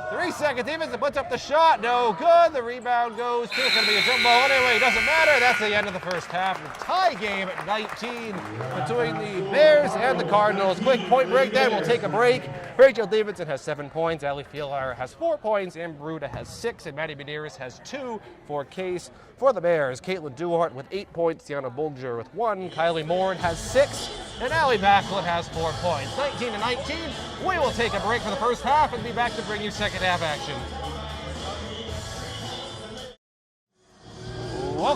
3 seconds. Davidson puts up the shot, no good. The rebound goes to, it's gonna be a jump ball anyway. It doesn't matter. That's the end of the first half. The tie game at 19 between the Bears and the Cardinals. Quick point break, then we'll take a break. Rachel Davidson has 7 points. Allie Fieldhauer has 4 points. Amber Aruda has 6. And Maddie Medeiros has 2 for Case. For the Bears, Caitlin Duhart with 8 points. Deanna Bulger with 1. Kylie Moore has 6. And Allie Macklin has 4 points. 19-19. We will take a break for the first half and be back to bring you second half action.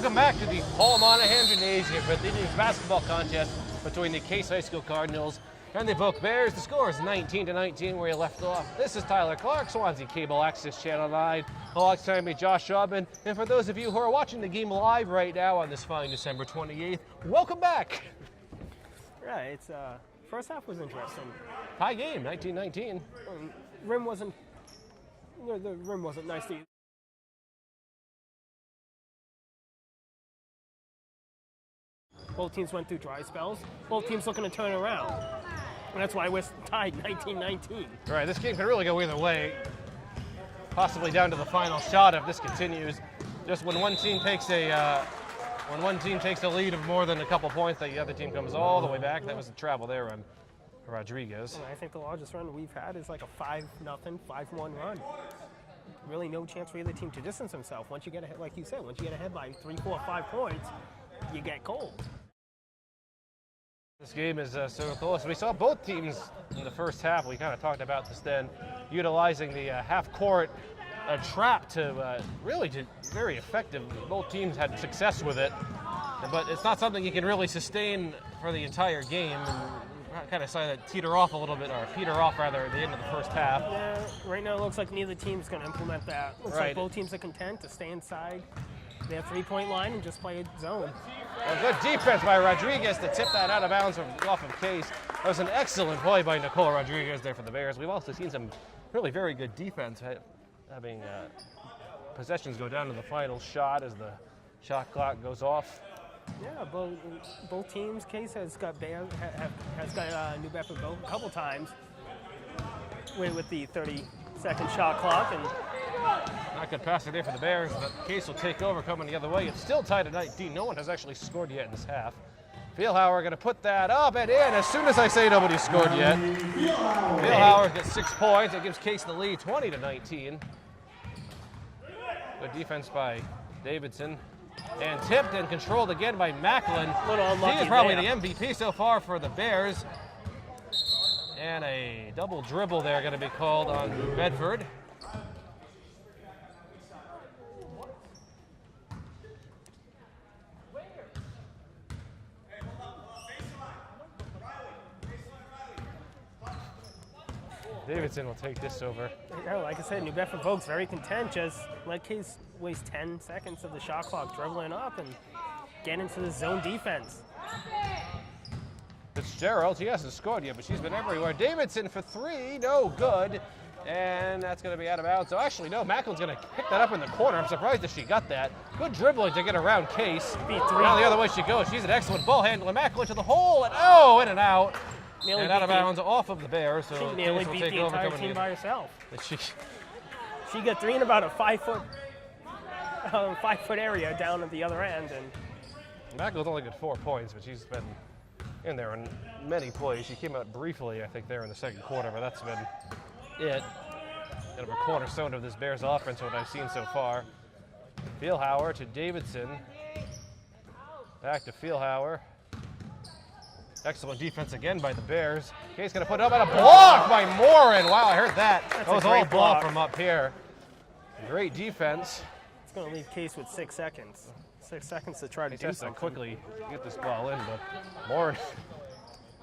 Welcome back to the Paul Monahan Gymnasium for the evening's basketball contest between the Case High School Cardinals and the Evoke Bears. The score is 19-19 where you left off. This is Tyler Clark, Swansea Cable Access Channel 9. Alongside me, Josh Schaubman. And for those of you who are watching the game live right now on this fine December 28th, welcome back. Yeah, it's first half was interesting. High game, 19-19. Rim wasn't, the rim wasn't nice to use. Both teams went through dry spells. Both teams looking to turn around. And that's why we're tied 19-19. Right, this game can really go either way. Possibly down to the final shot if this continues. Just when one team takes a lead of more than a couple points, the other team comes all the way back. That was the travel there on Rodriguez. And I think the largest run we've had is like a 5-0, 5-1 run. Really no chance for either team to distance himself. Once you get ahead, like you said, once you get ahead by 3, 4, 5 points, you get cold. This game is so close. We saw both teams in the first half. We kind of talked about this then, utilizing the half-court trap to very effective. Both teams had success with it, but it's not something you can really sustain for the entire game. And kind of saw that teeter off a little bit, or peter off rather, at the end of the first half. Yeah, right now it looks like neither team's going to implement that. Looks Right. like both teams are content to stay inside their three-point line and just play zone. A good defense by Rodriguez to tip that out of bounds off of Case. That was an excellent play by Nicole Rodriguez there for the Bears. We've also seen some really very good defense, having possessions go down to the final shot as the shot clock goes off. Yeah, both teams. Case has got New Bedford a couple times with the 30-second shot clock, and not good pass there for the Bears, but Case will take over coming the other way. It's still tied at 19. No one has actually scored yet in this half. Feelhauer going to put that up and in. As soon as I say nobody's scored yet, Feelhauer gets 6 points. It gives Case the lead, 20-19. Good defense by Davidson. And tipped and controlled again by Macklin. He is probably the MVP so far for the Bears. And a double dribble there going to be called on Bedford. Davidson will take this over. Yeah, like I said, New Bedford folks very content. Just let Case waste 10 seconds of the shot clock dribbling up and get into the zone defense. Fitzgerald, she hasn't scored yet, but she's been everywhere. Davidson for 3, no good. And that's going to be out of bounds. So actually, no, Macklin's going to pick that up in the corner. I'm surprised that she got that. Good dribbling to get around Case. Now the other way she goes. She's an excellent ball handler. Macklin to the hole, and in and out. And out of bounds off of the Bears. So she nearly beat the entire team by herself. She got 3 in about a 5-foot area down at the other end. And Macklin's only got 4 points, but she's been in there in many plays. She came out briefly, I think, there in the second quarter, but that's been it. Kind of a cornerstone of this Bears offense, what I've seen so far. Feelhauer to Davidson. Back to Feelhauer. Excellent defense again by the Bears. Case going to put up at a block by Moran. Wow, I heard that. That was all ball from up here. Great defense. It's going to leave Case with 6 seconds. 6 seconds to try to do something. Quickly get this ball in, but Moran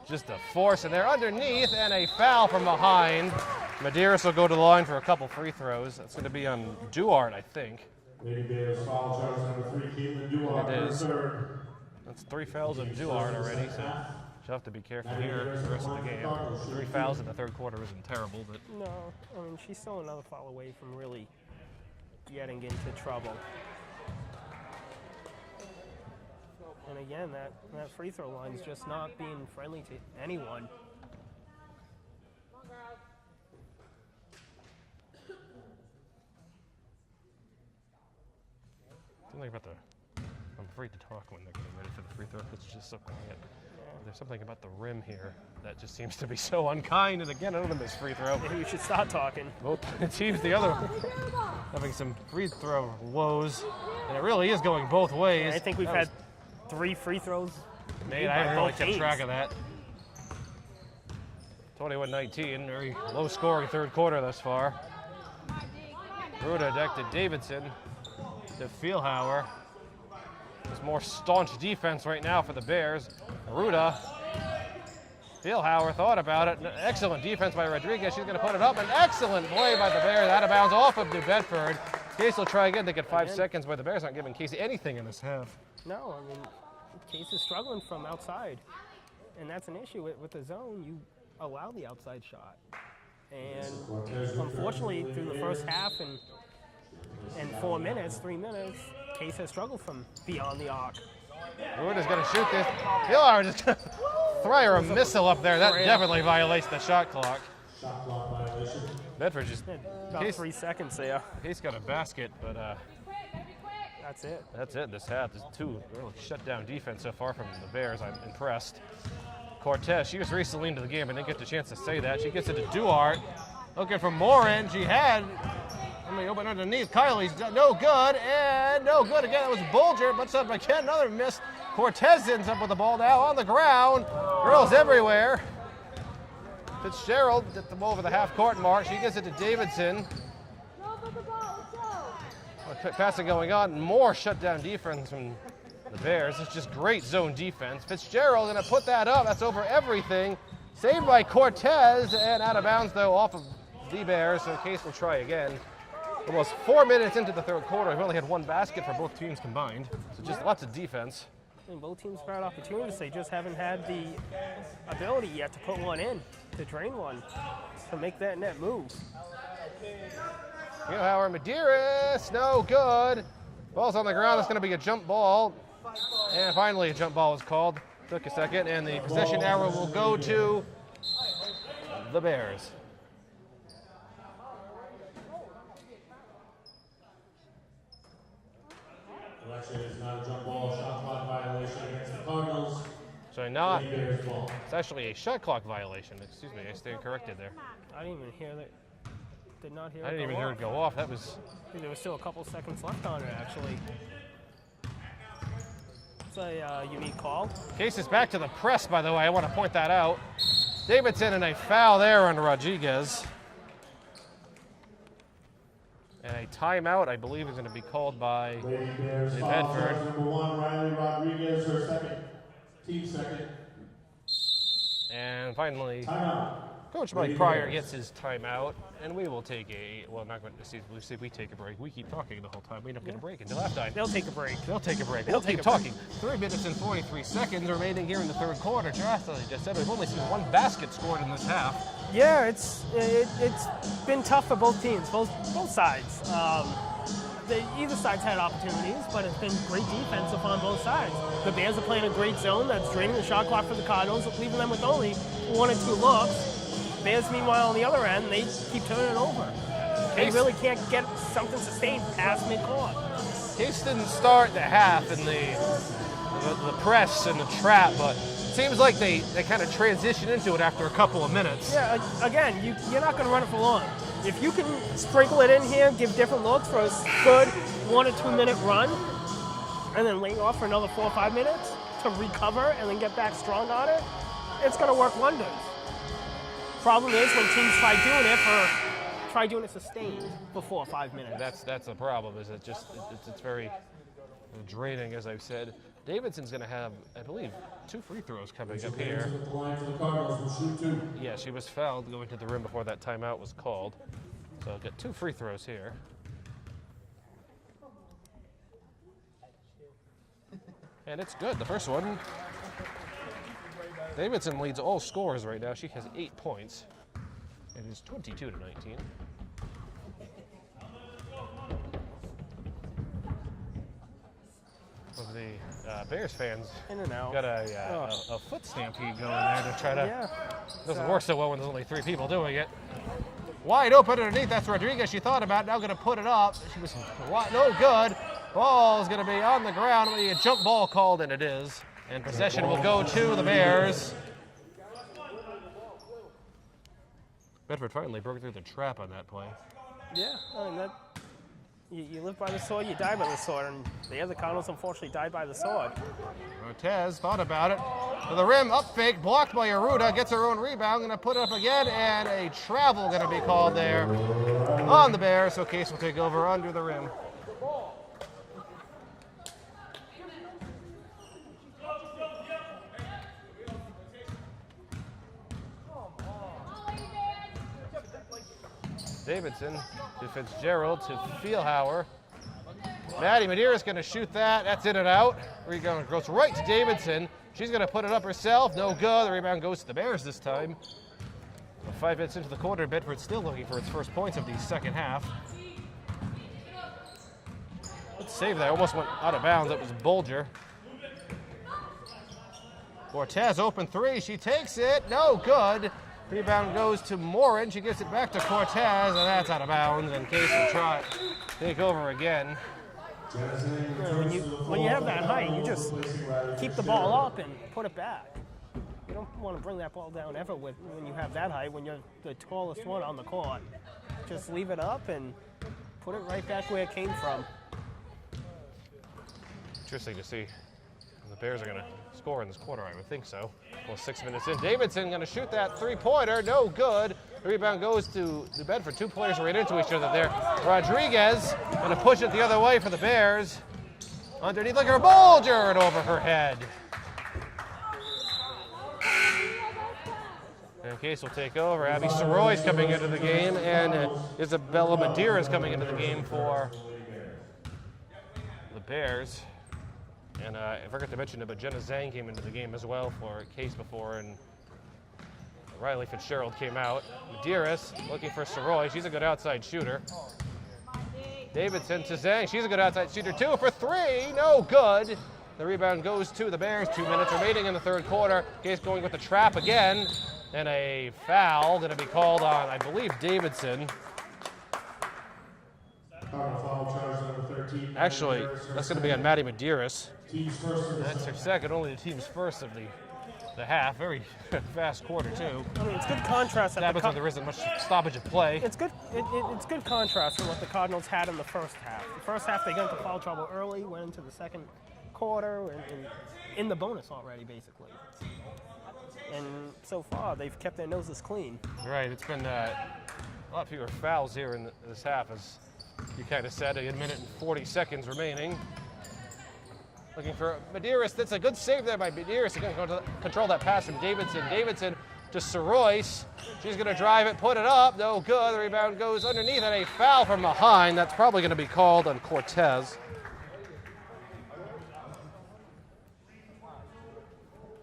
just a force, and they're underneath, and a foul from behind. Medeiros will go to the line for a couple free throws. That's going to be on Duarte, I think. Lady Bears foul charge number 3, Caitlin Duarte. It is. That's 3 fouls on Duarte already, so she'll have to be careful here for the rest of the game. 3 fouls in the third quarter isn't terrible, but no, I mean she's still another foul away from really getting into trouble. And again, that free throw line is just not being friendly to anyone. something about I'm afraid to talk when they're getting ready for the free throw. It's just so quiet. There's something about the rim here that just seems to be so unkind. And again, another missed free throw. Maybe we should start talking. Both teams, the other, having some free throw woes. And it really is going both ways. Yeah, I think we've had 3 free throws. I haven't really kept track of that. 21-19, very low scoring third quarter thus far. Ruda deck to Davidson, to Feelhauer. There's more staunch defense right now for the Bears. Aruda. Feelhauer thought about it. Excellent defense by Rodriguez. She's going to put it up. An excellent play by the Bears. Out of bounds off of New Bedford. Case will try again. They get 5 seconds, but the Bears aren't giving Casey anything in this half. No, I mean, Case is struggling from outside. And that's an issue with the zone. You allow the outside shot. And unfortunately, through the first half and 3 minutes, Case has struggled from beyond the arc. Ruda's going to shoot this. Feelhauer just going to throw her a missile up there. That definitely violates the shot clock. Shot clock violation. Bedford just about 3 seconds there. He's got a basket, but that's it. That's it. This half. There's 2 really shut down defense so far from the Bears. I'm impressed. Cortez, she was recently into the game. I didn't get the chance to say that. She gets it to Duarte. Looking for Moran. She had. Let me open underneath. Kylie's no good, and no good again. That was Bulger, but up again, another miss. Cortez ends up with the ball now on the ground. Girls everywhere. Fitzgerald gets the ball over the half-court mark. She gets it to Davidson. Passing going on. More shutdown defense from the Bears. It's just great zone defense. Fitzgerald going to put that up. That's over everything. Saved by Cortez, and out of bounds, though, off of the Bears. So Case will try again. Almost 4 minutes into the third quarter. We've only had 1 basket for both teams combined. So just lots of defense. And both teams have had opportunities. They just haven't had the ability yet to put one in, to drain one, to make that net move. Feelhauer, Medeiros, no good. Ball's on the ground. It's going to be a jump ball. And finally a jump ball is called. Took a second, and the possession arrow will go to the Bears. Election is not a jump ball, shot clock violation against the Cardinals. So not, it's actually a shot clock violation. Excuse me, I stand corrected there. I didn't even hear that. Did not hear it. I didn't even hear it go off. That was. I think there was still a couple seconds left on it, actually. It's a unique call. Case is back to the press, by the way. I want to point that out. Davidson and a foul there on Rodriguez. And a timeout, I believe, is going to be called by Bedford. Number 1, Riley Rodriguez, her second. Team second. And finally, Timeout. Coach Mike Pryor gets his timeout, and we will take well, not going to see if we take a break. We keep talking the whole time. We don't get a break until halftime. They'll take a break. They'll take a break. They'll keep talking. 3 minutes and 43 seconds remaining here in the third quarter. Josh, I just said we've only seen 1 basket scored in this half. Yeah, it's been tough for both teams, both sides. Either side's had opportunities, but it's been great defensive on both sides. The Bears are playing a great zone that's draining the shot clock for the Cardinals, leaving them with only 1 or 2 looks. Bears, meanwhile, on the other end, they keep turning it over. They really can't get something sustained past midcourt. Case didn't start the half in the press and the trap, but it seems like they kind of transition into it after a couple of minutes. Yeah, again, you're not going to run it for long. If you can sprinkle it in here, give different looks for a good 1 or 2 minute run, and then lay off for another 4 or 5 minutes to recover and then get back strong on it, it's going to work wonders. Problem is when teams try doing it sustained for 4 or 5 minutes. That's the problem. Is it's very draining, as I've said. Davidson's going to have, I believe, 2 free throws coming up here. Yeah, she was fouled going to the rim before that timeout was called. So I'll get 2 free throws here. And it's good. The first one. Davidson leads all scorers right now. She has 8 points. It is 22-19. Well, the Bears fans In and out. got a foot stampede going there to try to. Yeah. Doesn't work so well when there's only 3 people doing it. Wide open underneath. That's Rodriguez. She thought about it. Now going to put it up. She was no good. Ball is going to be on the ground. A jump ball called, and it is. And possession will go to the Bears. Bedford finally broke through the trap on that play. Yeah, I mean, you live by the sword, you die by the sword, and the other Cardinals unfortunately died by the sword. Cortez thought about it. To the rim, up fake, blocked by Aruda, gets her own rebound, going to put it up again, and a travel going to be called there on the Bears, so Case will take over under the rim. Davidson to Fitzgerald to Feelhauer. Maddie Medeiros going to shoot that. That's in and out. Rebound goes right to Davidson. She's going to put it up herself. No good. The rebound goes to the Bears this time. 5 minutes into the quarter, Bedford still looking for its first points of the second half. Good save there. Almost went out of bounds. That was Bolger. Cortez open three. She takes it. No good. Rebound goes to Morin. She gets it back to Cortez, and that's out of bounds. And Case will try take over again. When you have that height, you just keep the ball up and put it back. You don't want to bring that ball down ever when you have that height, when you're the tallest one on the court. Just leave it up and put it right back where it came from. Interesting to see. The Bears are going to score in this quarter, I would think so. Well, 6 minutes in. Davidson going to shoot that three-pointer. No good. The rebound goes to Bedford. Two players right into each other there. Rodriguez going to push it the other way for the Bears. Underneath, look at her, Bolger, and over her head. And Case will take over. Abby Soroy's coming into the game, and Isabella Madeira is coming into the game for the Bears. And I forgot to mention it, but Jenna Zhang came into the game as well for Case before, and Riley Fitzgerald came out. Medeiros looking for Soroy. She's a good outside shooter. Davidson to Zhang. She's a good outside shooter, 2 for 3. No good. The rebound goes to the Bears. 2 minutes remaining in the third quarter. Case going with the trap again. And a foul going to be called on, I believe, Davidson. Actually, that's going to be on Maddie Medeiros. That's her second, only the team's first of the half. Very fast quarter, too. I mean, it's good contrast. There isn't much stoppage of play. It's good. It's good contrast from what the Cardinals had in the first half. The first half, they got into foul trouble early, went into the second quarter, and in the bonus already, basically. And so far, they've kept their noses clean. Right. It's been a lot fewer fouls here in this half, as you kind of said. 1 minute and 40 seconds remaining. Looking for Medeiros. That's a good save there by Medeiros. He's going to control that pass from Davidson. Davidson to Soroyce. She's going to drive it, put it up. No good. The rebound goes underneath, and a foul from behind. That's probably going to be called on Cortez.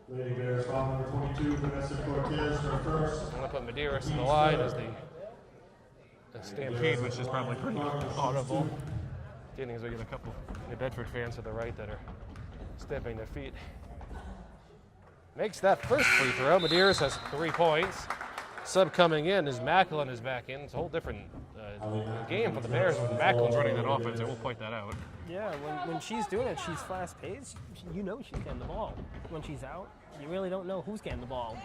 Lady Bears, foul number 22, Vanessa Cortez, her first. I'm going to put Medeiros in the line as the stampede, which is probably pretty audible. As we get a couple New Bedford fans to the right that are stamping their feet. Makes that first free throw. Medeiros has 3 points. Sub coming in as Macklin is back in. It's a whole different game for the Bears when Macklin's running that offense. I will point that out. Yeah, when she's doing it, she's fast-paced. You know she's getting the ball. When she's out, you really don't know who's getting the ball.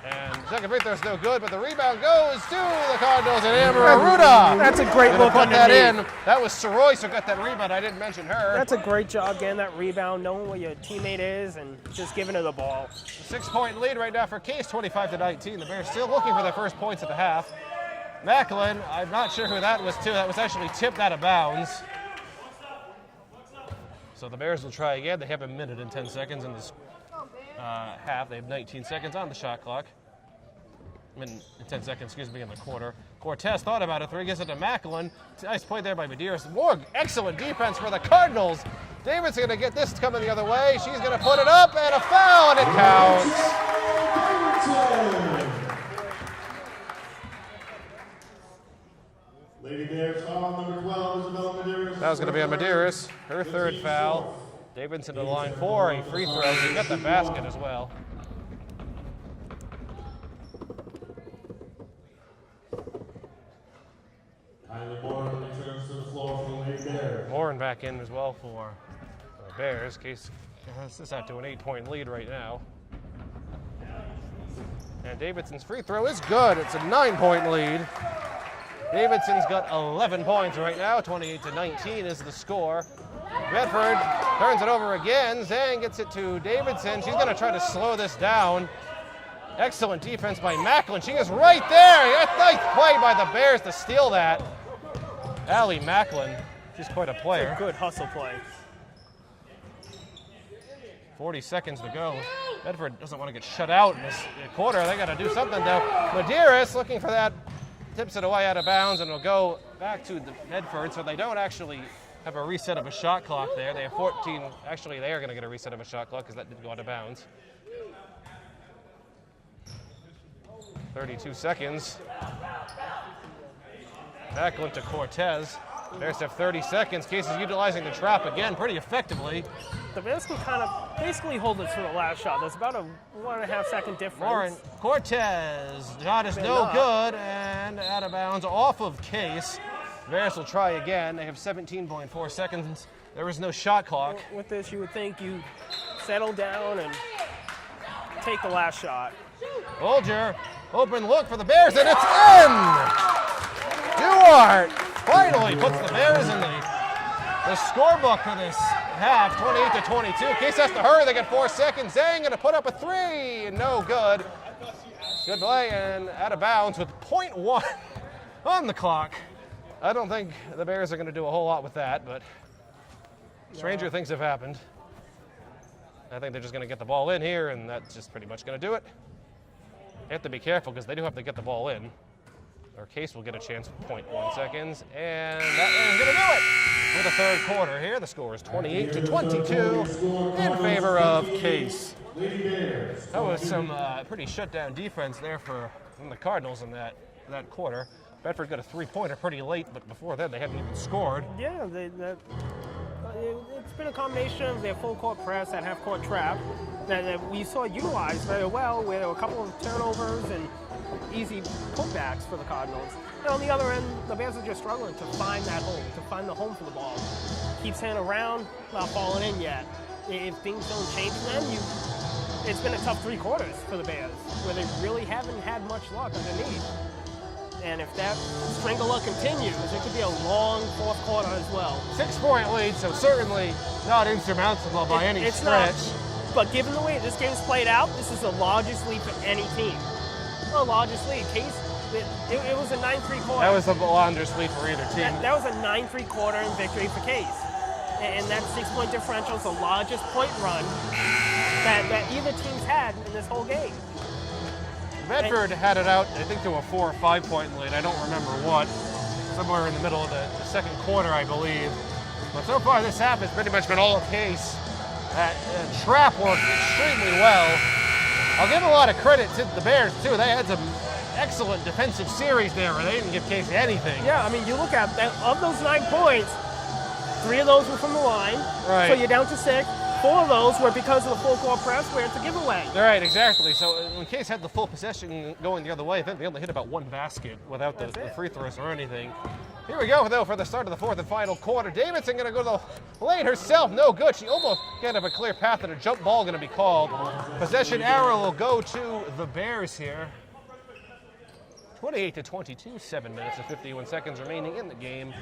And second free throw is no good, but the rebound goes to the Cardinals and Amber Arruda. That's a great look put underneath. That in. That was Soroyce who got that rebound. I didn't mention her. That's a great job getting that rebound, knowing where your teammate is, and just giving her the ball. 6-point lead right now for Case, 25-19. The Bears still looking for their first points of the half. Macklin, I'm not sure who that was to. That was actually tipped out of bounds. So the Bears will try again. They have 1 minute and 10 seconds in this half. They have 19 seconds on the shot clock. 10 seconds, in the quarter. Cortez thought about it. 3 gives it to Macklin. Nice play there by Medeiros. More excellent defense for the Cardinals. David's going to get this coming the other way. She's going to put it up, and a foul, and it counts. Lady Bears, foul number 12, Isabella Medeiros. That was going to be on Medeiros. Her third foul. Davidson to the line for a free throw. She got the basket as well. Morin back in as well for the Bears. Case has this out to an 8-point lead right now. And Davidson's free throw is good. It's a 9-point lead. Davidson's got 11 points right now. 28-19 is the score. Bedford turns it over again. Zhang gets it to Davidson. She's going to try to slow this down. Excellent defense by Macklin. She is right there. Nice play by the Bears to steal that. Allie Macklin, she's quite a player. It's a good hustle play. 40 seconds to go. Bedford doesn't want to get shut out in this quarter. They got to do something though. Medeiros looking for that tips it away out of bounds, and it'll go back to the Bedford, so they don't actually have a reset of a shot clock there. They have 14. Actually, they are going to get a reset of a shot clock because that did go out of bounds. 32 seconds. Back onto Cortez. Bears have 30 seconds. Case is utilizing the trap again pretty effectively. The Bears can kind of basically hold it to the last shot. There's about a 1.5 second difference. Moran, Cortez, shot is no good and out of bounds off of Case. Bears will try again. They have 17.4 seconds. There is no shot clock. With this, you would think you settle down and take the last shot. Bolger, open look for the Bears, and it's in! Duarte finally puts the Bears in the scorebook for this half, 28-22. Case has to hurry, they get 4 seconds. Zhang gonna put up a three, no good. Good play and out of bounds with 0.1 on the clock. I don't think the Bears are gonna do a whole lot with that, but stranger things have happened. I think they're just gonna get the ball in here, and that's just pretty much gonna do it. They have to be careful because they do have to get the ball in. Or Case will get a chance with 0.1 seconds, and that is going to do it for the third quarter here. The score is 28-22 in favor of Case. That was some pretty shut-down defense there from the Cardinals in that quarter. Bedford got a three-pointer pretty late, but before that they hadn't even scored. Yeah, it's been a combination of their full-court press and half-court trap that we saw utilized very well, where there were a couple of turnovers and easy putbacks for the Cardinals. And on the other end, the Bears are just struggling to find that home, to find the home for the ball. Keeps hitting around, not falling in yet. If things don't change then, it's been a tough 3 quarters for the Bears, where they really haven't had much luck underneath. And if that string of luck continues, it could be a long fourth quarter as well. 6-point lead, so certainly not insurmountable by any stretch. Not, but given the way this game's played out, this is the largest lead for any team. The largest lead. Case, it was a 9-3 quarter. That was the largest lead for either team. That was a 9-3 quarter in victory for Case. And that 6-point differential is the largest point run that either team's had in this whole game. Bedford had it out, I think, to a 4 or 5 point lead. I don't remember what. Somewhere in the middle of the second quarter, I believe. But so far, this half has pretty much been all Case. Trap worked extremely well. I'll give a lot of credit to the Bears, too. They had some excellent defensive series there where they didn't give Case anything. Yeah, I mean, you look at that, of those 9 points, 3 of those were from the line. Right. So you're down to 6. 4 of those were because of the full court press where it's a giveaway. Right, exactly. So when Case had the full possession going the other way, I think they only hit about 1 basket without the free throws or anything. Here we go, though, for the start of the fourth and final quarter. Davidson going to go to the lane herself. No good. She almost can't have a clear path, and a jump ball going to be called. Possession arrow will go to the Bears here. 28-22, 7 minutes and 51 seconds remaining in the game.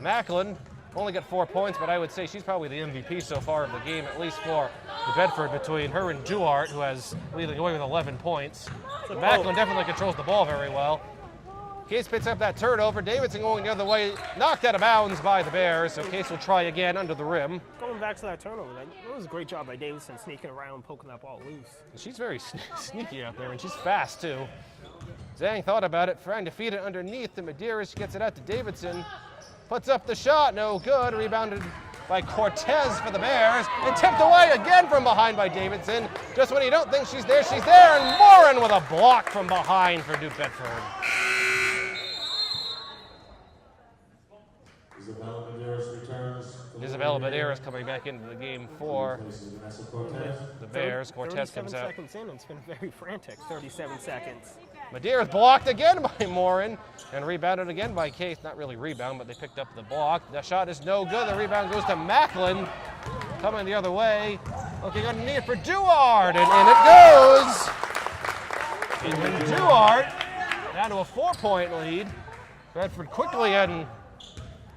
Macklin only got 4 points, but I would say she's probably the MVP so far of the game, at least for the Bedford, between her and Duarte, who has leading away with 11 points. Macklin definitely controls the ball very well. Case picks up that turnover. Davidson going the other way, knocked out of bounds by the Bears, so Case will try again under the rim. Going back to that turnover, that was a great job by Davidson sneaking around, poking that ball loose. She's very sneaky out there, and she's fast, too. Zhang thought about it, trying to feed it underneath to Medeiros. She gets it out to Davidson. Puts up the shot, no good. Rebounded by Cortez for the Bears. And tipped away again from behind by Davidson. Just when you don't think she's there, and Moran with a block from behind for New Bedford. Isabella Medeiros coming back into the game for the Bears. Cortez comes out. 37 seconds in, it's been very frantic, 37 seconds. Medeiros blocked again by Moran and rebounded again by Case. Not really rebound, but they picked up the block. The shot is no good. The rebound goes to Macklin. Coming the other way. Looking underneath for Duarte, and in it goes. And Duarte down to a 4-point lead. Bedford quickly adding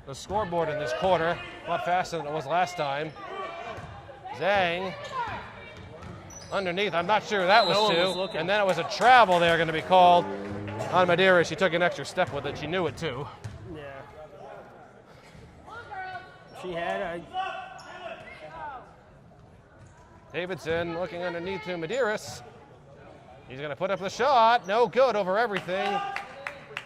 the scoreboard in this quarter. A lot faster than it was last time. Zhang underneath, I'm not sure that was two. And then it was a travel there going to be called on Madeira. She took an extra step with it. She knew it too. Yeah. She had Davidson looking underneath to Medeiros. He's going to put up the shot. No good over everything.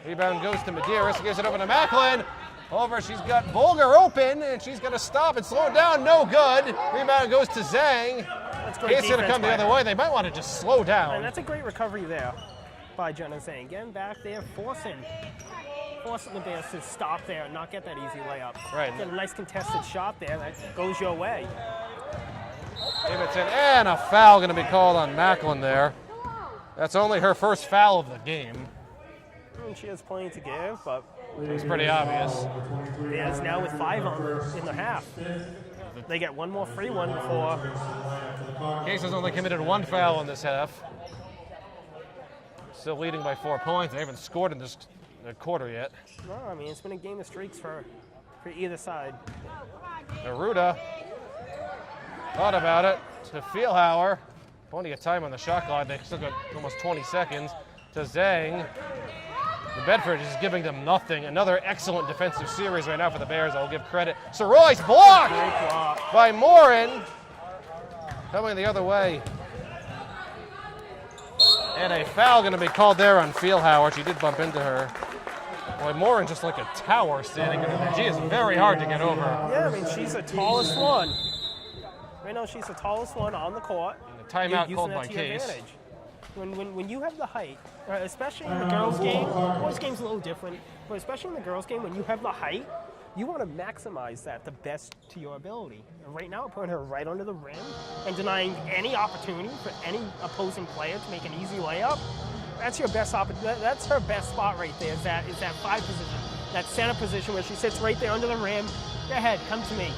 Rebound goes to Medeiros, gives it over to Macklin. Over, she's got Bulger open, and she's going to stop and slow it down. No good. Rebound goes to Zhang. That's great. Case going to come the other way. They might want to just slow down. And that's a great recovery there by Jenna Zhang. Getting back there, forcing the Bears to stop there and not get that easy layup. Right. Get a nice contested shot there that goes your way. Davidson, and a foul going to be called on Macklin there. That's only her first foul of the game. And she has plenty to give, but it's pretty obvious. Bears now with 5 in the half. They get one more free one before. Case has only committed 1 foul in this half. Still leading by 4 points. They haven't scored in this quarter yet. No, I mean, it's been a game of streaks for either side. Neruda thought about it to Feelhauer. Plenty of time on the shot clock. They still got almost 20 seconds. To Zhang. The Bedford is giving them nothing. Another excellent defensive series right now for the Bears. I'll give credit. Soroy's blocked by Morin. Coming the other way. And a foul going to be called there on Feelhauer. She did bump into her. Boy, Morin just like a tower standing there. She is very hard to get over. Yeah, I mean, she's the tallest one. Right now, she's the tallest one on the court. And the timeout called by Case. Advantage. When you have the height, especially in the girls' game, boys' game's a little different, but especially in the girls' game, when you have the height, you want to maximize that the best to your ability. And right now, putting her right under the rim and denying any opportunity for any opposing player to make an easy layup, that's your best that's her best spot right there, is that 5 position, that center position where she sits right there under the rim. Go ahead, come to me.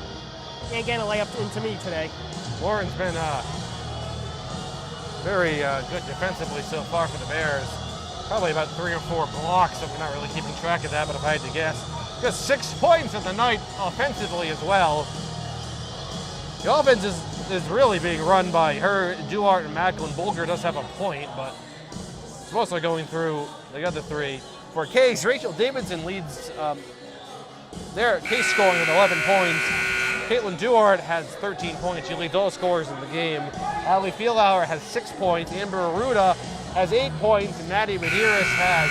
You ain't getting a layup into me today. Warren's been very good defensively so far for the Bears. Probably about 3 or 4 blocks, so we're not really keeping track of that, but if I had to guess. Just 6 points of the night offensively as well. The offense is really being run by her, Duarte, and Macklin. Bulger does have a point, but it's mostly going through the other 3. For Case, Rachel Davidson leads their Case scoring with 11 points. Caitlin Duarte has 13 points. She leads all scorers in the game. Allie Feelhauer has 6 points. Amber Arruda has 8 points. And Maddie Medeiros has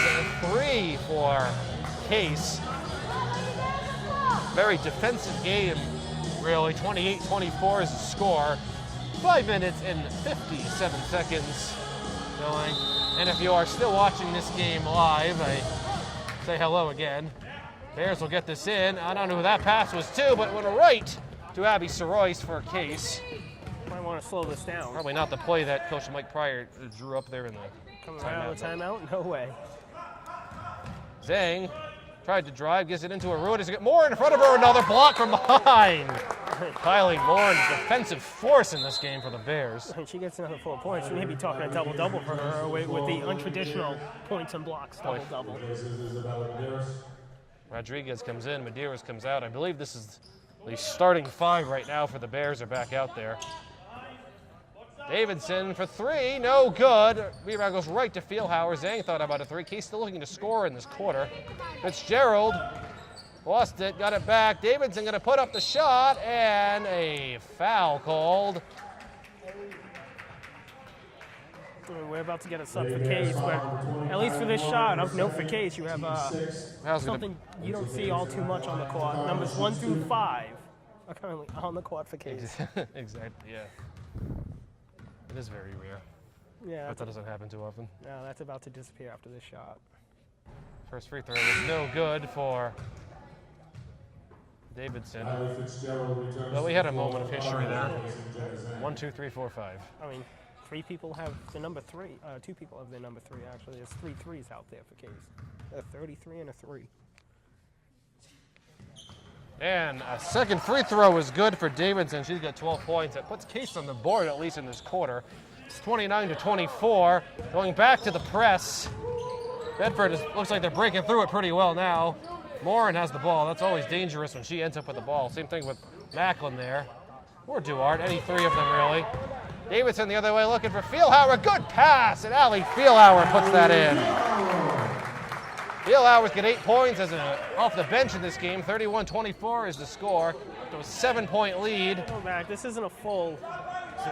3 for Case. Very defensive game, really. 28-24 is the score. 5 minutes and 57 seconds going. And if you are still watching this game live, I say hello again. Bears will get this in. I don't know who that pass was to, but it went right to Abby Soroyce for a Case. Might want to slow this down. Probably not the play that Coach Mike Pryor drew up there in the Coming right out of timeout? No way. Zhang tried to drive, gets it into Arruda. Does get more in front of her? Another block from behind. Kylie Moore, defensive force in this game for the Bears. She gets another 4 points. We may be talking a double-double for her with the untraditional points and blocks double-double. Rodriguez comes in, Medeiros comes out. I believe this is the starting 5 right now for the Bears are back out there. Davidson for 3, no good. Rebound goes right to Feelhauer. Zhang thought about a 3. Case still looking to score in this quarter. Fitzgerald lost it, got it back. Davidson going to put up the shot, and a foul called. We're about to get a sub for Case, but at least for this shot, of note for Case, you have something you don't see all too much on the court. Numbers 1 through 5 are currently on the court for Case. Exactly, yeah. It is very rare. Yeah, But that doesn't happen too often. No, that's about to disappear after this shot. First free throw was no good for Davidson. But we had a moment of history there. 1, 2, 3, 4, 5. I mean, 3 people have the number 3. 2 people have the number 3, actually. There's 3 threes out there for Case. A 33 and a 3. And a second free throw is good for Davidson. She's got 12 points. That puts Case on the board, at least in this quarter. It's 29-24. Going back to the press. Bedford looks like they're breaking through it pretty well now. Morin has the ball. That's always dangerous when she ends up with the ball. Same thing with Macklin there. Or Duarte, any 3 of them really. Davidson the other way looking for Feelhauer. Good pass, and Allie Feelhauer puts that in. Feelhauer's got 8 points off the bench in this game. 31-24 is the score. So a 7-point lead. Go back. This isn't a full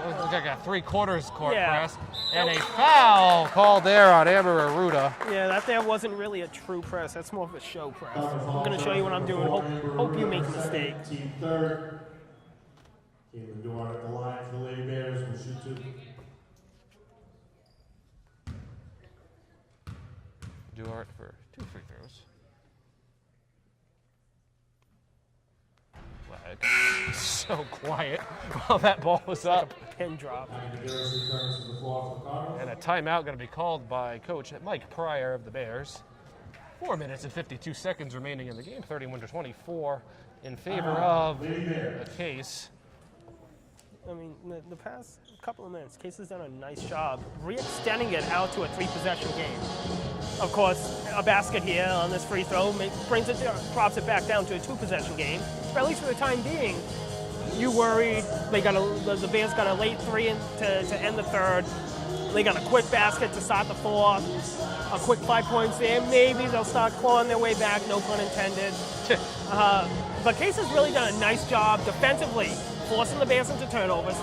looks like a 3/4 court Yeah. press. And a foul called there on Amber Arruda. Yeah, that there wasn't really a true press. That's more of a show press. I'm going to show you what I'm doing. Hope you make a mistake. Team third. Caitlin Duarte at the line for the Lady Bears will shoot two. Duarte for 2 free throws. Wow, so quiet while that ball was up. Pin drop. And a timeout going to be called by Coach Mike Pryor of the Bears. 4 minutes and 52 seconds remaining in the game. 31-24 in favor of the Case. I mean, the past couple of minutes, Case has done a nice job re-extending it out to a 3-possession game. Of course, a basket here on this free throw drops it back down to a 2-possession game. But at least for the time being, you worried the Bears got a late 3 to end the third. They got a quick basket to start the fourth. A quick 5 points there. Maybe they'll start clawing their way back, no pun intended. But Case has really done a nice job defensively, forcing the Bears into turnovers,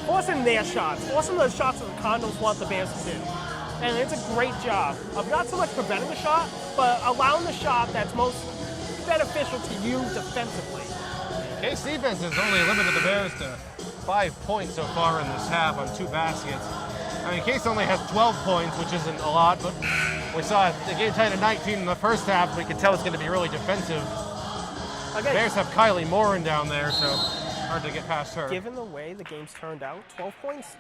forcing their shots, forcing the shots that the Cardinals want the Bears to do. And it's a great job of not so much preventing the shot, but allowing the shot that's most beneficial to you defensively. Case defense has only limited the Bears to 5 points so far in this half on 2 baskets. I mean, Case only has 12 points, which isn't a lot, but we saw the game tied at 19 in the first half. We can tell it's going to be really defensive. The Bears have Kylie Morin down there, so hard to get past her. Given the way the game's turned out, 12 points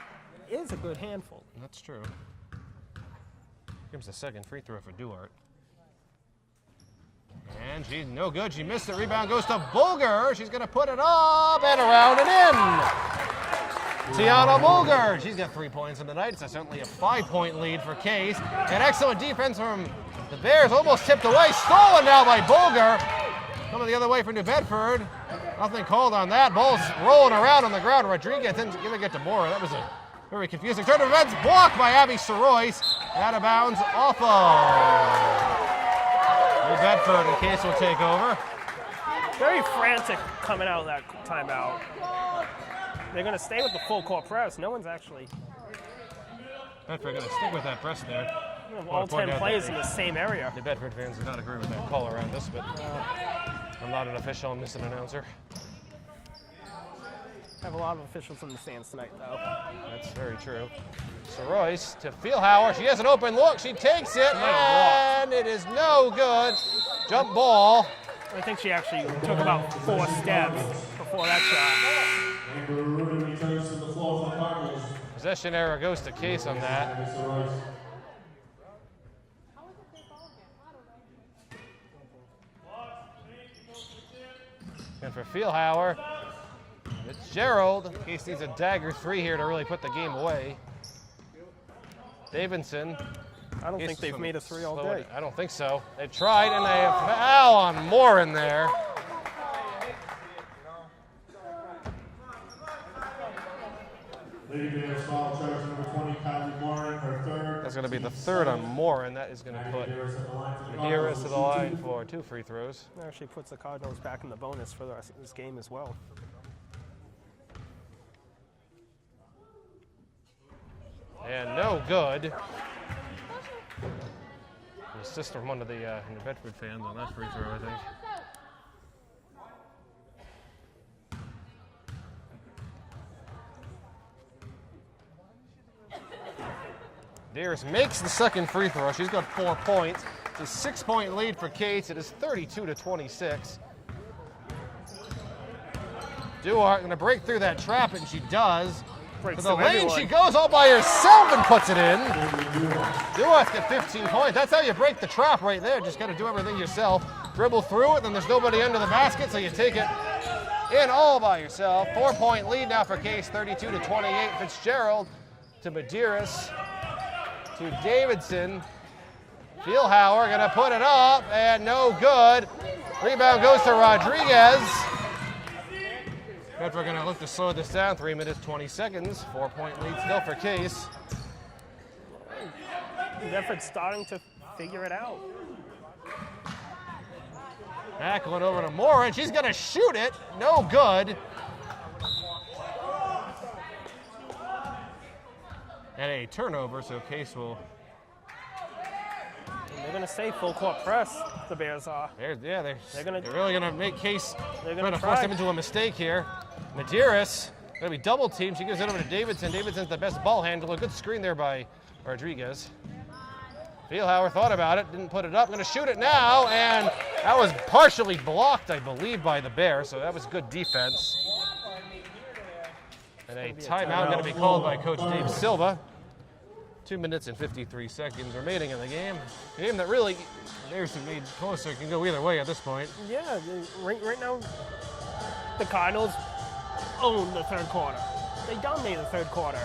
is a good handful. That's true. Here's the second free throw for Duarte. And she's no good. She missed it. Rebound goes to Bulger. She's going to put it up and around and in. Tiana Bulger. She's got 3 points in the night. It's certainly a 5-point lead for Case. And excellent defense from the Bears. Almost tipped away. Stolen now by Bulger. Coming the other way for New Bedford. Nothing called on that. Ball's rolling around on the ground. Rodriguez didn't give it to Mora. That was a very confusing turn of events. Blocked by Abby Soroyce. Out of bounds off of New Bedford. And Case will take over. Very frantic coming out of that timeout. They're going to stay with the full court press. No one's actually. Bedford going to stick with that press there. All 10 players in the same area. The Bedford fans do not agree with that call around this, but I'm not an official. I'm just an announcer. Have a lot of officials in the stands tonight, though. That's very true. Soroyce to Feelhauer. She has an open look. She takes it, and it is no good. Jump ball. I think she actually took about 4 steps before that shot. Possession error goes to Case on that. And for Feelhauer, it's Gerald. Case needs a dagger 3 here to really put the game away. Davidson. I don't think they've made a 3 all day. I don't think so. They tried, and they have foul on Morin there. Lady Bears foul charge number 20, Kylie Morin, her third. That's going to be the third on Morin. That is going to put Medeiros to the line for 2 free throws. That actually puts the Cardinals back in the bonus for the rest of this game as well. And no good. The assist from one of the New Bedford fans on that free throw, I think. Medeiros makes the second free throw. She's got 4 points. It's a 6-point lead for Case. It is 32-26. Duarte going to break through that trap, and she does. To the lane she goes all by herself and puts it in. Duarte's got 15 points. That's how you break the trap right there. Just got to do everything yourself. Dribble through it, then there's nobody under the basket, so you take it in all by yourself. 4-point lead now for Case, 32-28. Fitzgerald to Medeiros to Davidson. Feelhauer going to put it up, and no good. Rebound goes to Rodriguez. Bedford going to look to slow this down. 3 minutes, 20 seconds. 4-point lead still for Case. Bedford's starting to figure it out. Back going over to Morin. She's going to shoot it. No good. And a turnover, so Case will... And they're going to stay full court press, the Bears are. They're really going to make Case trying to try. force him into a mistake here. Medeiros going to be double teamed. She gives it over to Davidson. Davidson's the best ball handler. Good screen there by Rodriguez. Feelhauer thought about it, didn't put it up. Going to shoot it now, and that was partially blocked, I believe, by the Bears, so that was good defense. And a timeout going to be called by Coach Dave Silva. 2 minutes and 53 seconds remaining in the game. A game that really, Bears have made closer, can go either way at this point. Yeah, right now, the Cardinals own the third quarter. They dominate the third quarter.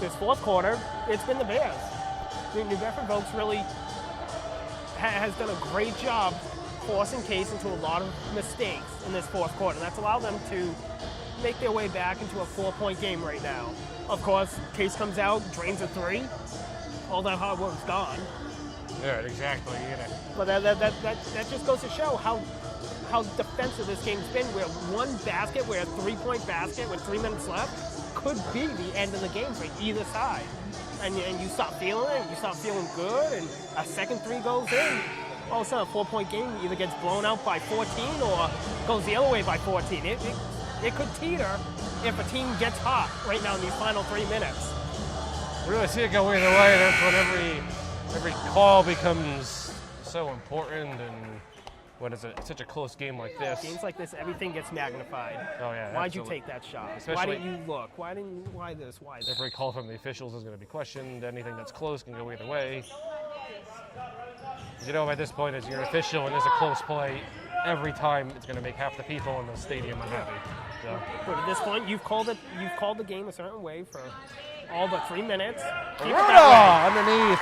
This fourth quarter, it's been the Bears. New Bedford Volks really has done a great job forcing Case into a lot of mistakes in this fourth quarter. And that's allowed them to make their way back into a 4-point game right now. Of course, Case comes out, drains a three. All that hard work's gone. Yeah, exactly. But that just goes to show how defensive this game's been, where one basket, where a 3-point basket with 3 minutes left could be the end of the game for either side. And you stop feeling it, you stop feeling good, and a second three goes in. All of a sudden, a 4-point game either gets blown out by 14 or goes the other way by 14. It could teeter if a team gets hot right now in these final 3 minutes. We really see it go either way. That's when every call becomes so important, and when it's such a close game like this. Games like this, everything gets magnified. Oh yeah. Why'd absolutely. you take that shot? Especially, why didn't you look? Why this? Why that? Every call from the officials is going to be questioned. Anything that's close can go either way. You know, by this point, as you're an official and there's a close play, every time it's going to make half the people in the stadium unhappy. So. But at this point, you've called the game a certain way for all but 3 minutes. Keep it Ruda that underneath.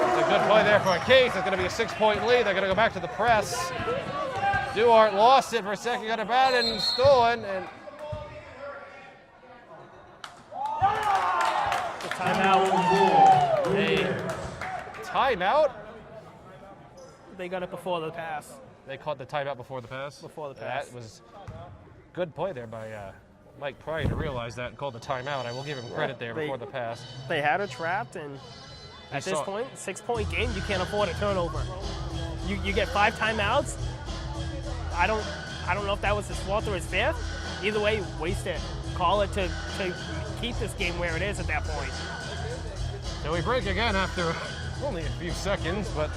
It's a good play there for a Case. It's going to be a 6-point lead. They're going to go back to the press. Duarte lost it for a second, got it bad and stolen. And the timeout. a timeout. They got it before the pass. They called the timeout before the pass. Before the pass. That was good play there by Mike Pryor to realize that and call the timeout. I will give him credit there before the pass. They had it trapped, and at this point, 6-point game, you can't afford a turnover. You get 5 timeouts. I don't know if that was his 4th or his 5th. Either way, waste it. Call it to keep this game where it is at that point. So we break again after only a few seconds, but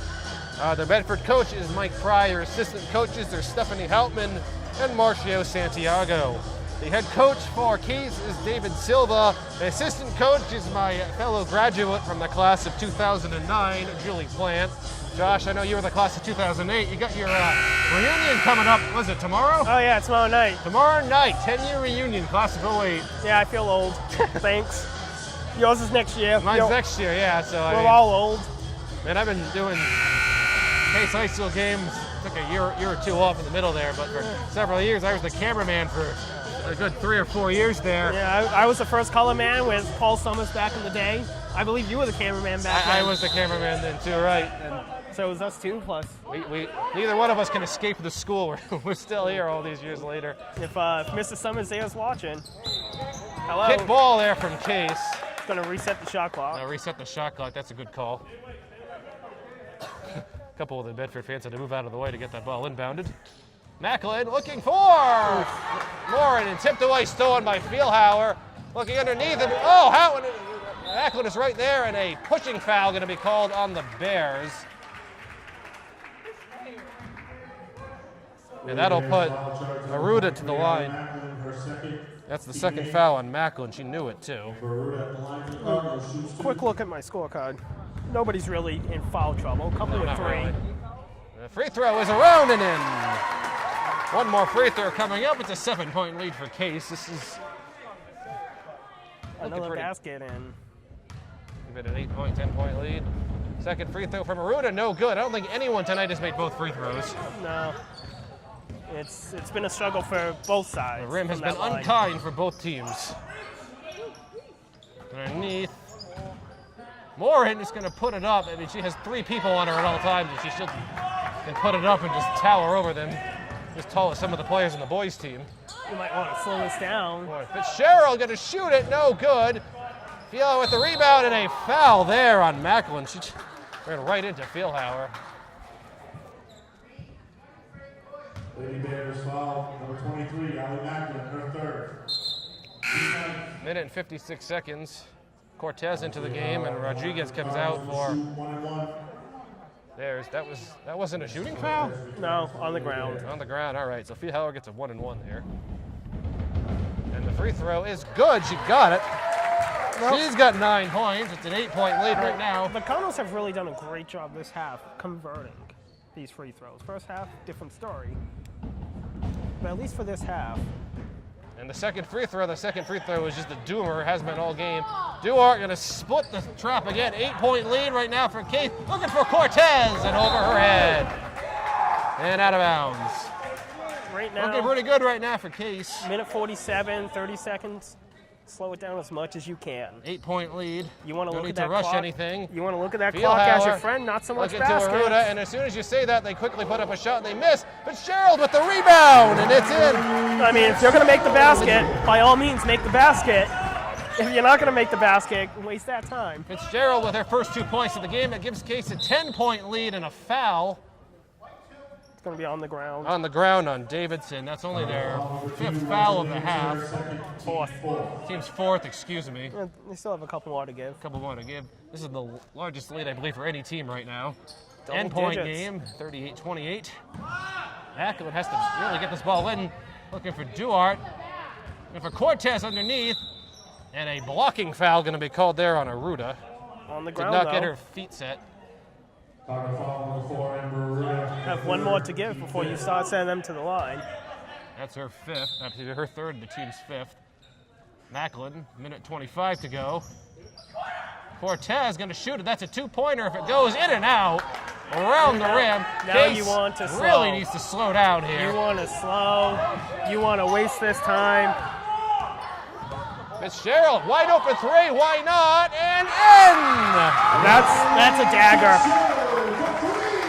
the Bedford coach is Mike Pryor. Assistant coaches are Stephanie Houtman and Marcio Santiago. The head coach for Case is David Silva. The assistant coach is my fellow graduate from the class of 2009, Julie Plant. Josh, I know you were the class of 2008. You got your reunion coming up, was it tomorrow? Oh yeah, tomorrow night. Tomorrow night, 10-year reunion, class of 08. Yeah, I feel old. Thanks. Yours is next year. Mine's next year, yeah. So we're all old. Man, I've been doing Case high school games. Took a year or two off in the middle there, but for several years I was the cameraman for a good 3 or 4 years there. Yeah, I was the first color man with Paul Summers back in the day. I believe you were the cameraman back then. I was the cameraman then too, right? And so it was us two plus. We neither one of us can escape the school. We're still here all these years later. If Mr. Summers there is watching, hello. Kick ball there from Case. It's going to reset the shot clock. Reset the shot clock. That's a good call. A couple of the Bedford fans had to move out of the way to get that ball inbounded. Macklin looking for Moran and tipped away, stolen by Feelhauer. Looking underneath him. Oh, Howard. Macklin is right there, and a pushing foul going to be called on the Bears. And that'll put Aruda to the line. That's the second foul on Macklin. She knew it too. Quick look at my scorecard. Nobody's really in foul trouble. A couple of 3. Really. The free throw is around and in. One more free throw coming up. It's a 7-point lead for Case. This is another basket in. Give it an 8-point, 10-point lead. Second free throw from Aruda, no good. I don't think anyone tonight has made both free throws. No. It's been a struggle for both sides. The rim has been unkind for both teams. Underneath. Moran is going to put it up. I mean, she has 3 people on her at all times, and she still can put it up and just tower over them. As tall as some of the players on the boys' team. You might want to slow this down. Boy, Fitzgerald going to shoot it, no good. Feelhauer with the rebound and a foul there on Macklin. She ran right into Feelhauer. Lady Bears foul, number 23, Allie Macklin, her third. Minute and 56 seconds. Cortez into the game, and Rodriguez comes out for. That wasn't a shooting foul? No, on the ground. On the ground, all right. So Feelhauer gets a 1-and-1 there. And the free throw is good. She got it. Well, she's got 9 points. It's an 8-point lead right now. The Cardinals have really done a great job this half converting these free throws. First half, different story. But at least for this half. And the second free throw is just a doomer, has been all game. Duarte gonna split the trap again. 8-point lead right now for Case. Looking for Cortez and over her head. And out of bounds. Right now, looking pretty good right now for Case. Minute 47, 30 seconds. Slow it down as much as you can. 8-point lead. You want to look at that rush clock. anything. You want to look at that clock as your friend, not so much basket. Aruda, and as soon as you say that, they quickly put up a shot and they miss. Fitzgerald with the rebound, and it's in. I mean, if you're going to make the basket, by all means, make the basket. If you're not going to make the basket, waste that time. Fitzgerald with her first 2 points of the game. That gives Case a 10-point lead and a foul. It's going to be on the ground. On the ground on Davidson. That's only their 5th foul of the half. Fourth. Team's 4th, excuse me. They still have a couple more to give. This is the largest lead, I believe, for any team right now. Double 10-point digits. game, 38-28. Macklin has to really get this ball in. Looking for Duarte. And for Cortez underneath. And a blocking foul going to be called there on Aruda. On the ground, Did not get her feet set. Have one more to give before you start sending them to the line. That's her 5th. That's her 3rd, the team's 5th. Macklin, minute 25 to go. Cortez going to shoot it. That's a 2-pointer if it goes in and out around the rim. Now Case you want to slow. really needs to slow down here. You want to slow. You want to waste this time. Fitzgerald, wide open 3, why not? And in! That's a dagger.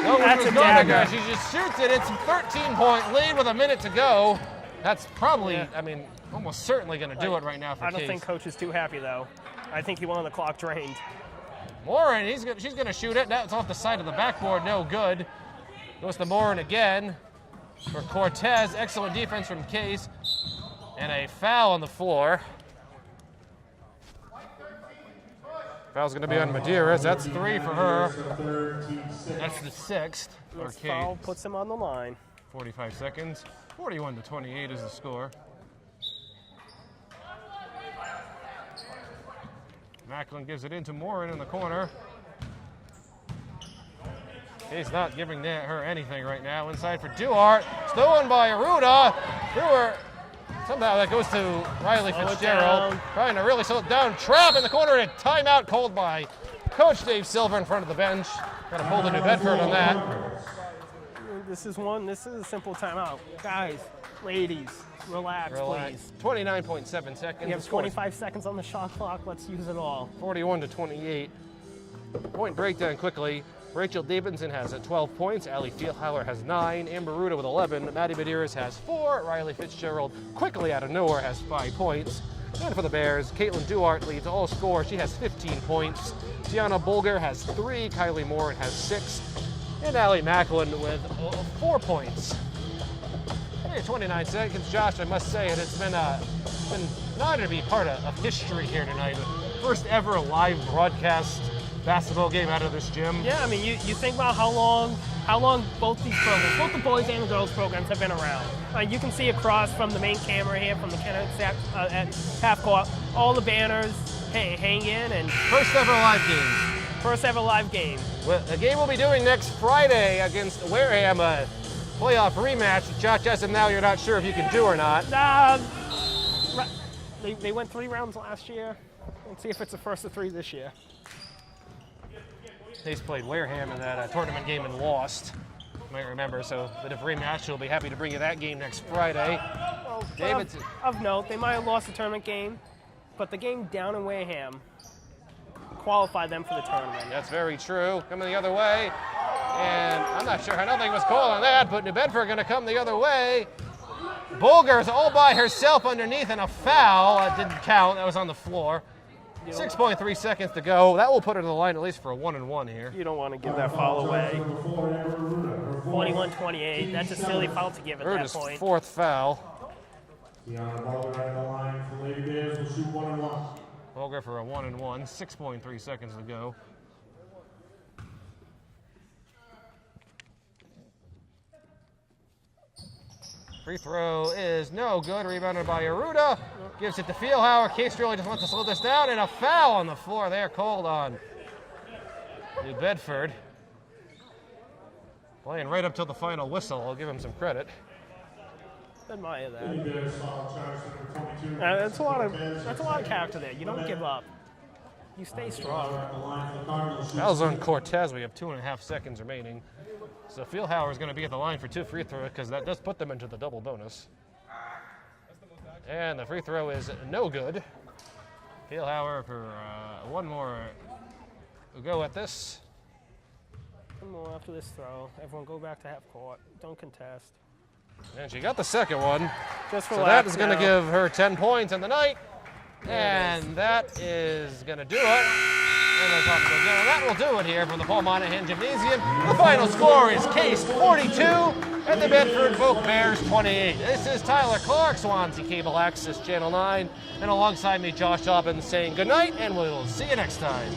No, That's a dagger. She just shoots it. It's a 13-point lead with a minute to go. That's probably, almost certainly going to do it right now for Case. I don't think Coach is too happy, though. I think he wanted the clock drained. Morin, she's going to shoot it. That's off the side of the backboard, no good. Goes to Morin again for Cortez. Excellent defense from Case. And a foul on the floor. Foul's going to be on Medeiros. That's 3 for her. That's the 6th for This Case. foul puts him on the line. 45 seconds. 41-28 is the score. Macklin gives it into Morin in the corner. He's not giving her anything right now. Inside for Duarte. Stolen by Aruda. Brewer. Somehow that goes to Riley Fitzgerald. Trying to really slow it down. Trap in the corner and a timeout called by Coach Dave Silver in front of the bench. Got to pull the New Bedford on that. This is a simple timeout. Guys, ladies, relax. Please. 29.7 seconds. You have 25 seconds on the shot clock. Let's use it all. 41-28. Point breakdown quickly. Rachel Davidson has 12 points. Allie Feelhauer has 9. Amber Ruda with 11. Maddie Medeiros has 4. Riley Fitzgerald quickly out of nowhere has 5 points. And for the Bears, Caitlin Duarte leads all score. She has 15 points. Gianna Bulger has 3. Kylie Moore has 6. And Allie Macklin with 4 points. 29 seconds, Josh, I must say, and it's been an honor to be part of history here tonight. The first ever live broadcast basketball game out of this gym. Yeah, I mean, you think about how long both these programs, both the boys and the girls programs have been around. You can see across from the main camera here, from the Kenneth at half court, all the banners, hey, hang in. And First ever live game. Well, the game we'll be doing next Friday against Wareham, a playoff rematch. JCHS, and now you're not sure if you can do or not. They went 3 rounds last year. Let's see if it's the first of 3 this year. They played Wareham in that tournament game and lost. You might remember, so a bit of rematch. We'll be happy to bring you that game next Friday. Well, Davidson. Of note, they might have lost the tournament game, but the game down in Wareham qualified them for the tournament. That's very true. Coming the other way. And I'm not sure, nothing was called on that, but New Bedford going to come the other way. Bulger's all by herself underneath, and a foul. That didn't count. That was on the floor. You don't- 6.3 seconds to go. That will put it in the line at least for a 1-1 here. You don't want to give that foul away. 21-28. That's a silly foul to give at that Ruda's point. 4th foul. Deanna Butler at the line for Lady Bears will shoot 1-1. Vulgar for a 1-1. 6.3 seconds to go. Free throw is no good. Rebounded by Aruda. Gives it to Fieldhauer. Case really just wants to slow this down. And a foul on the floor there called on New Bedford. Playing right up till the final whistle. I'll give him some credit. Admire that. Lady Bears foul charge number 22. That's a lot of character there. You don't give up. You stay strong. At the line for the Cardinals. Fouls on Cortez. We have 2.5 seconds remaining. So Fieldhauer is going to be at the line for 2 free throws because that does put them into the double bonus. And the free throw is no good. Fieldhauer for one more go at this. One more after this throw. Everyone go back to half court. Don't contest. And she got the second one. Just So relax that is going to now. give her 10 points in the night. And that is going to do it. And that will do it here from the Paul Monahan Gymnasium. The final score is Case 42 and the Bedford Folk Bears 28. This is Tyler Clark, Swansea Cable Access Channel 9. And alongside me, Josh Dobbins saying goodnight, and we'll see you next time.